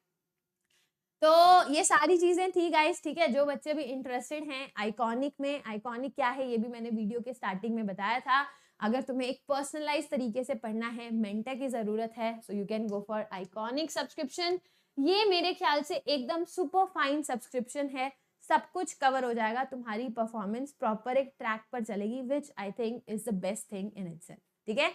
तो ये सारी चीजें थी गाइस, ठीक है। जो बच्चे भी इंटरेस्टेड हैं आइकॉनिक में, आइकॉनिक क्या है ये भी मैंने वीडियो के स्टार्टिंग में बताया था। अगर तुम्हें एक पर्सनलाइज तरीके से पढ़ना है, मेंटर की जरूरत है, so you can go for iconic subscription. ये मेरे ख्याल से एकदम सुपर फाइन सब्सक्रिप्शन है, सब कुछ कवर हो जाएगा, तुम्हारी परफॉर्मेंस प्रॉपर एक ट्रैक पर चलेगी, which I think is the best thing in itself, ठीक है।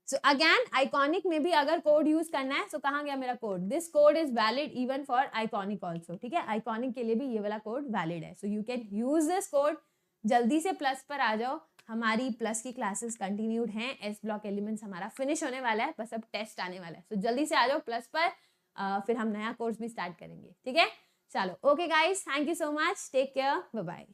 सो अगेन आइकॉनिक में भी अगर कोड यूज करना है, तो कहाँ गया मेरा code, this code is valid even for iconic also, ठीक है। आइकॉनिक के लिए भी ये वाला कोड वैलिड है, so you can use this code. जल्दी से प्लस पर आ जाओ, हमारी प्लस की क्लासेस कंटिन्यूड हैं, एस ब्लॉक एलिमेंट्स हमारा फिनिश होने वाला है, बस अब टेस्ट आने वाला है। सो जल्दी से आ जाओ प्लस पर, फिर हम नया कोर्स भी स्टार्ट करेंगे, ठीक है। चलो okay guys, thank you so much, take care, bye bye.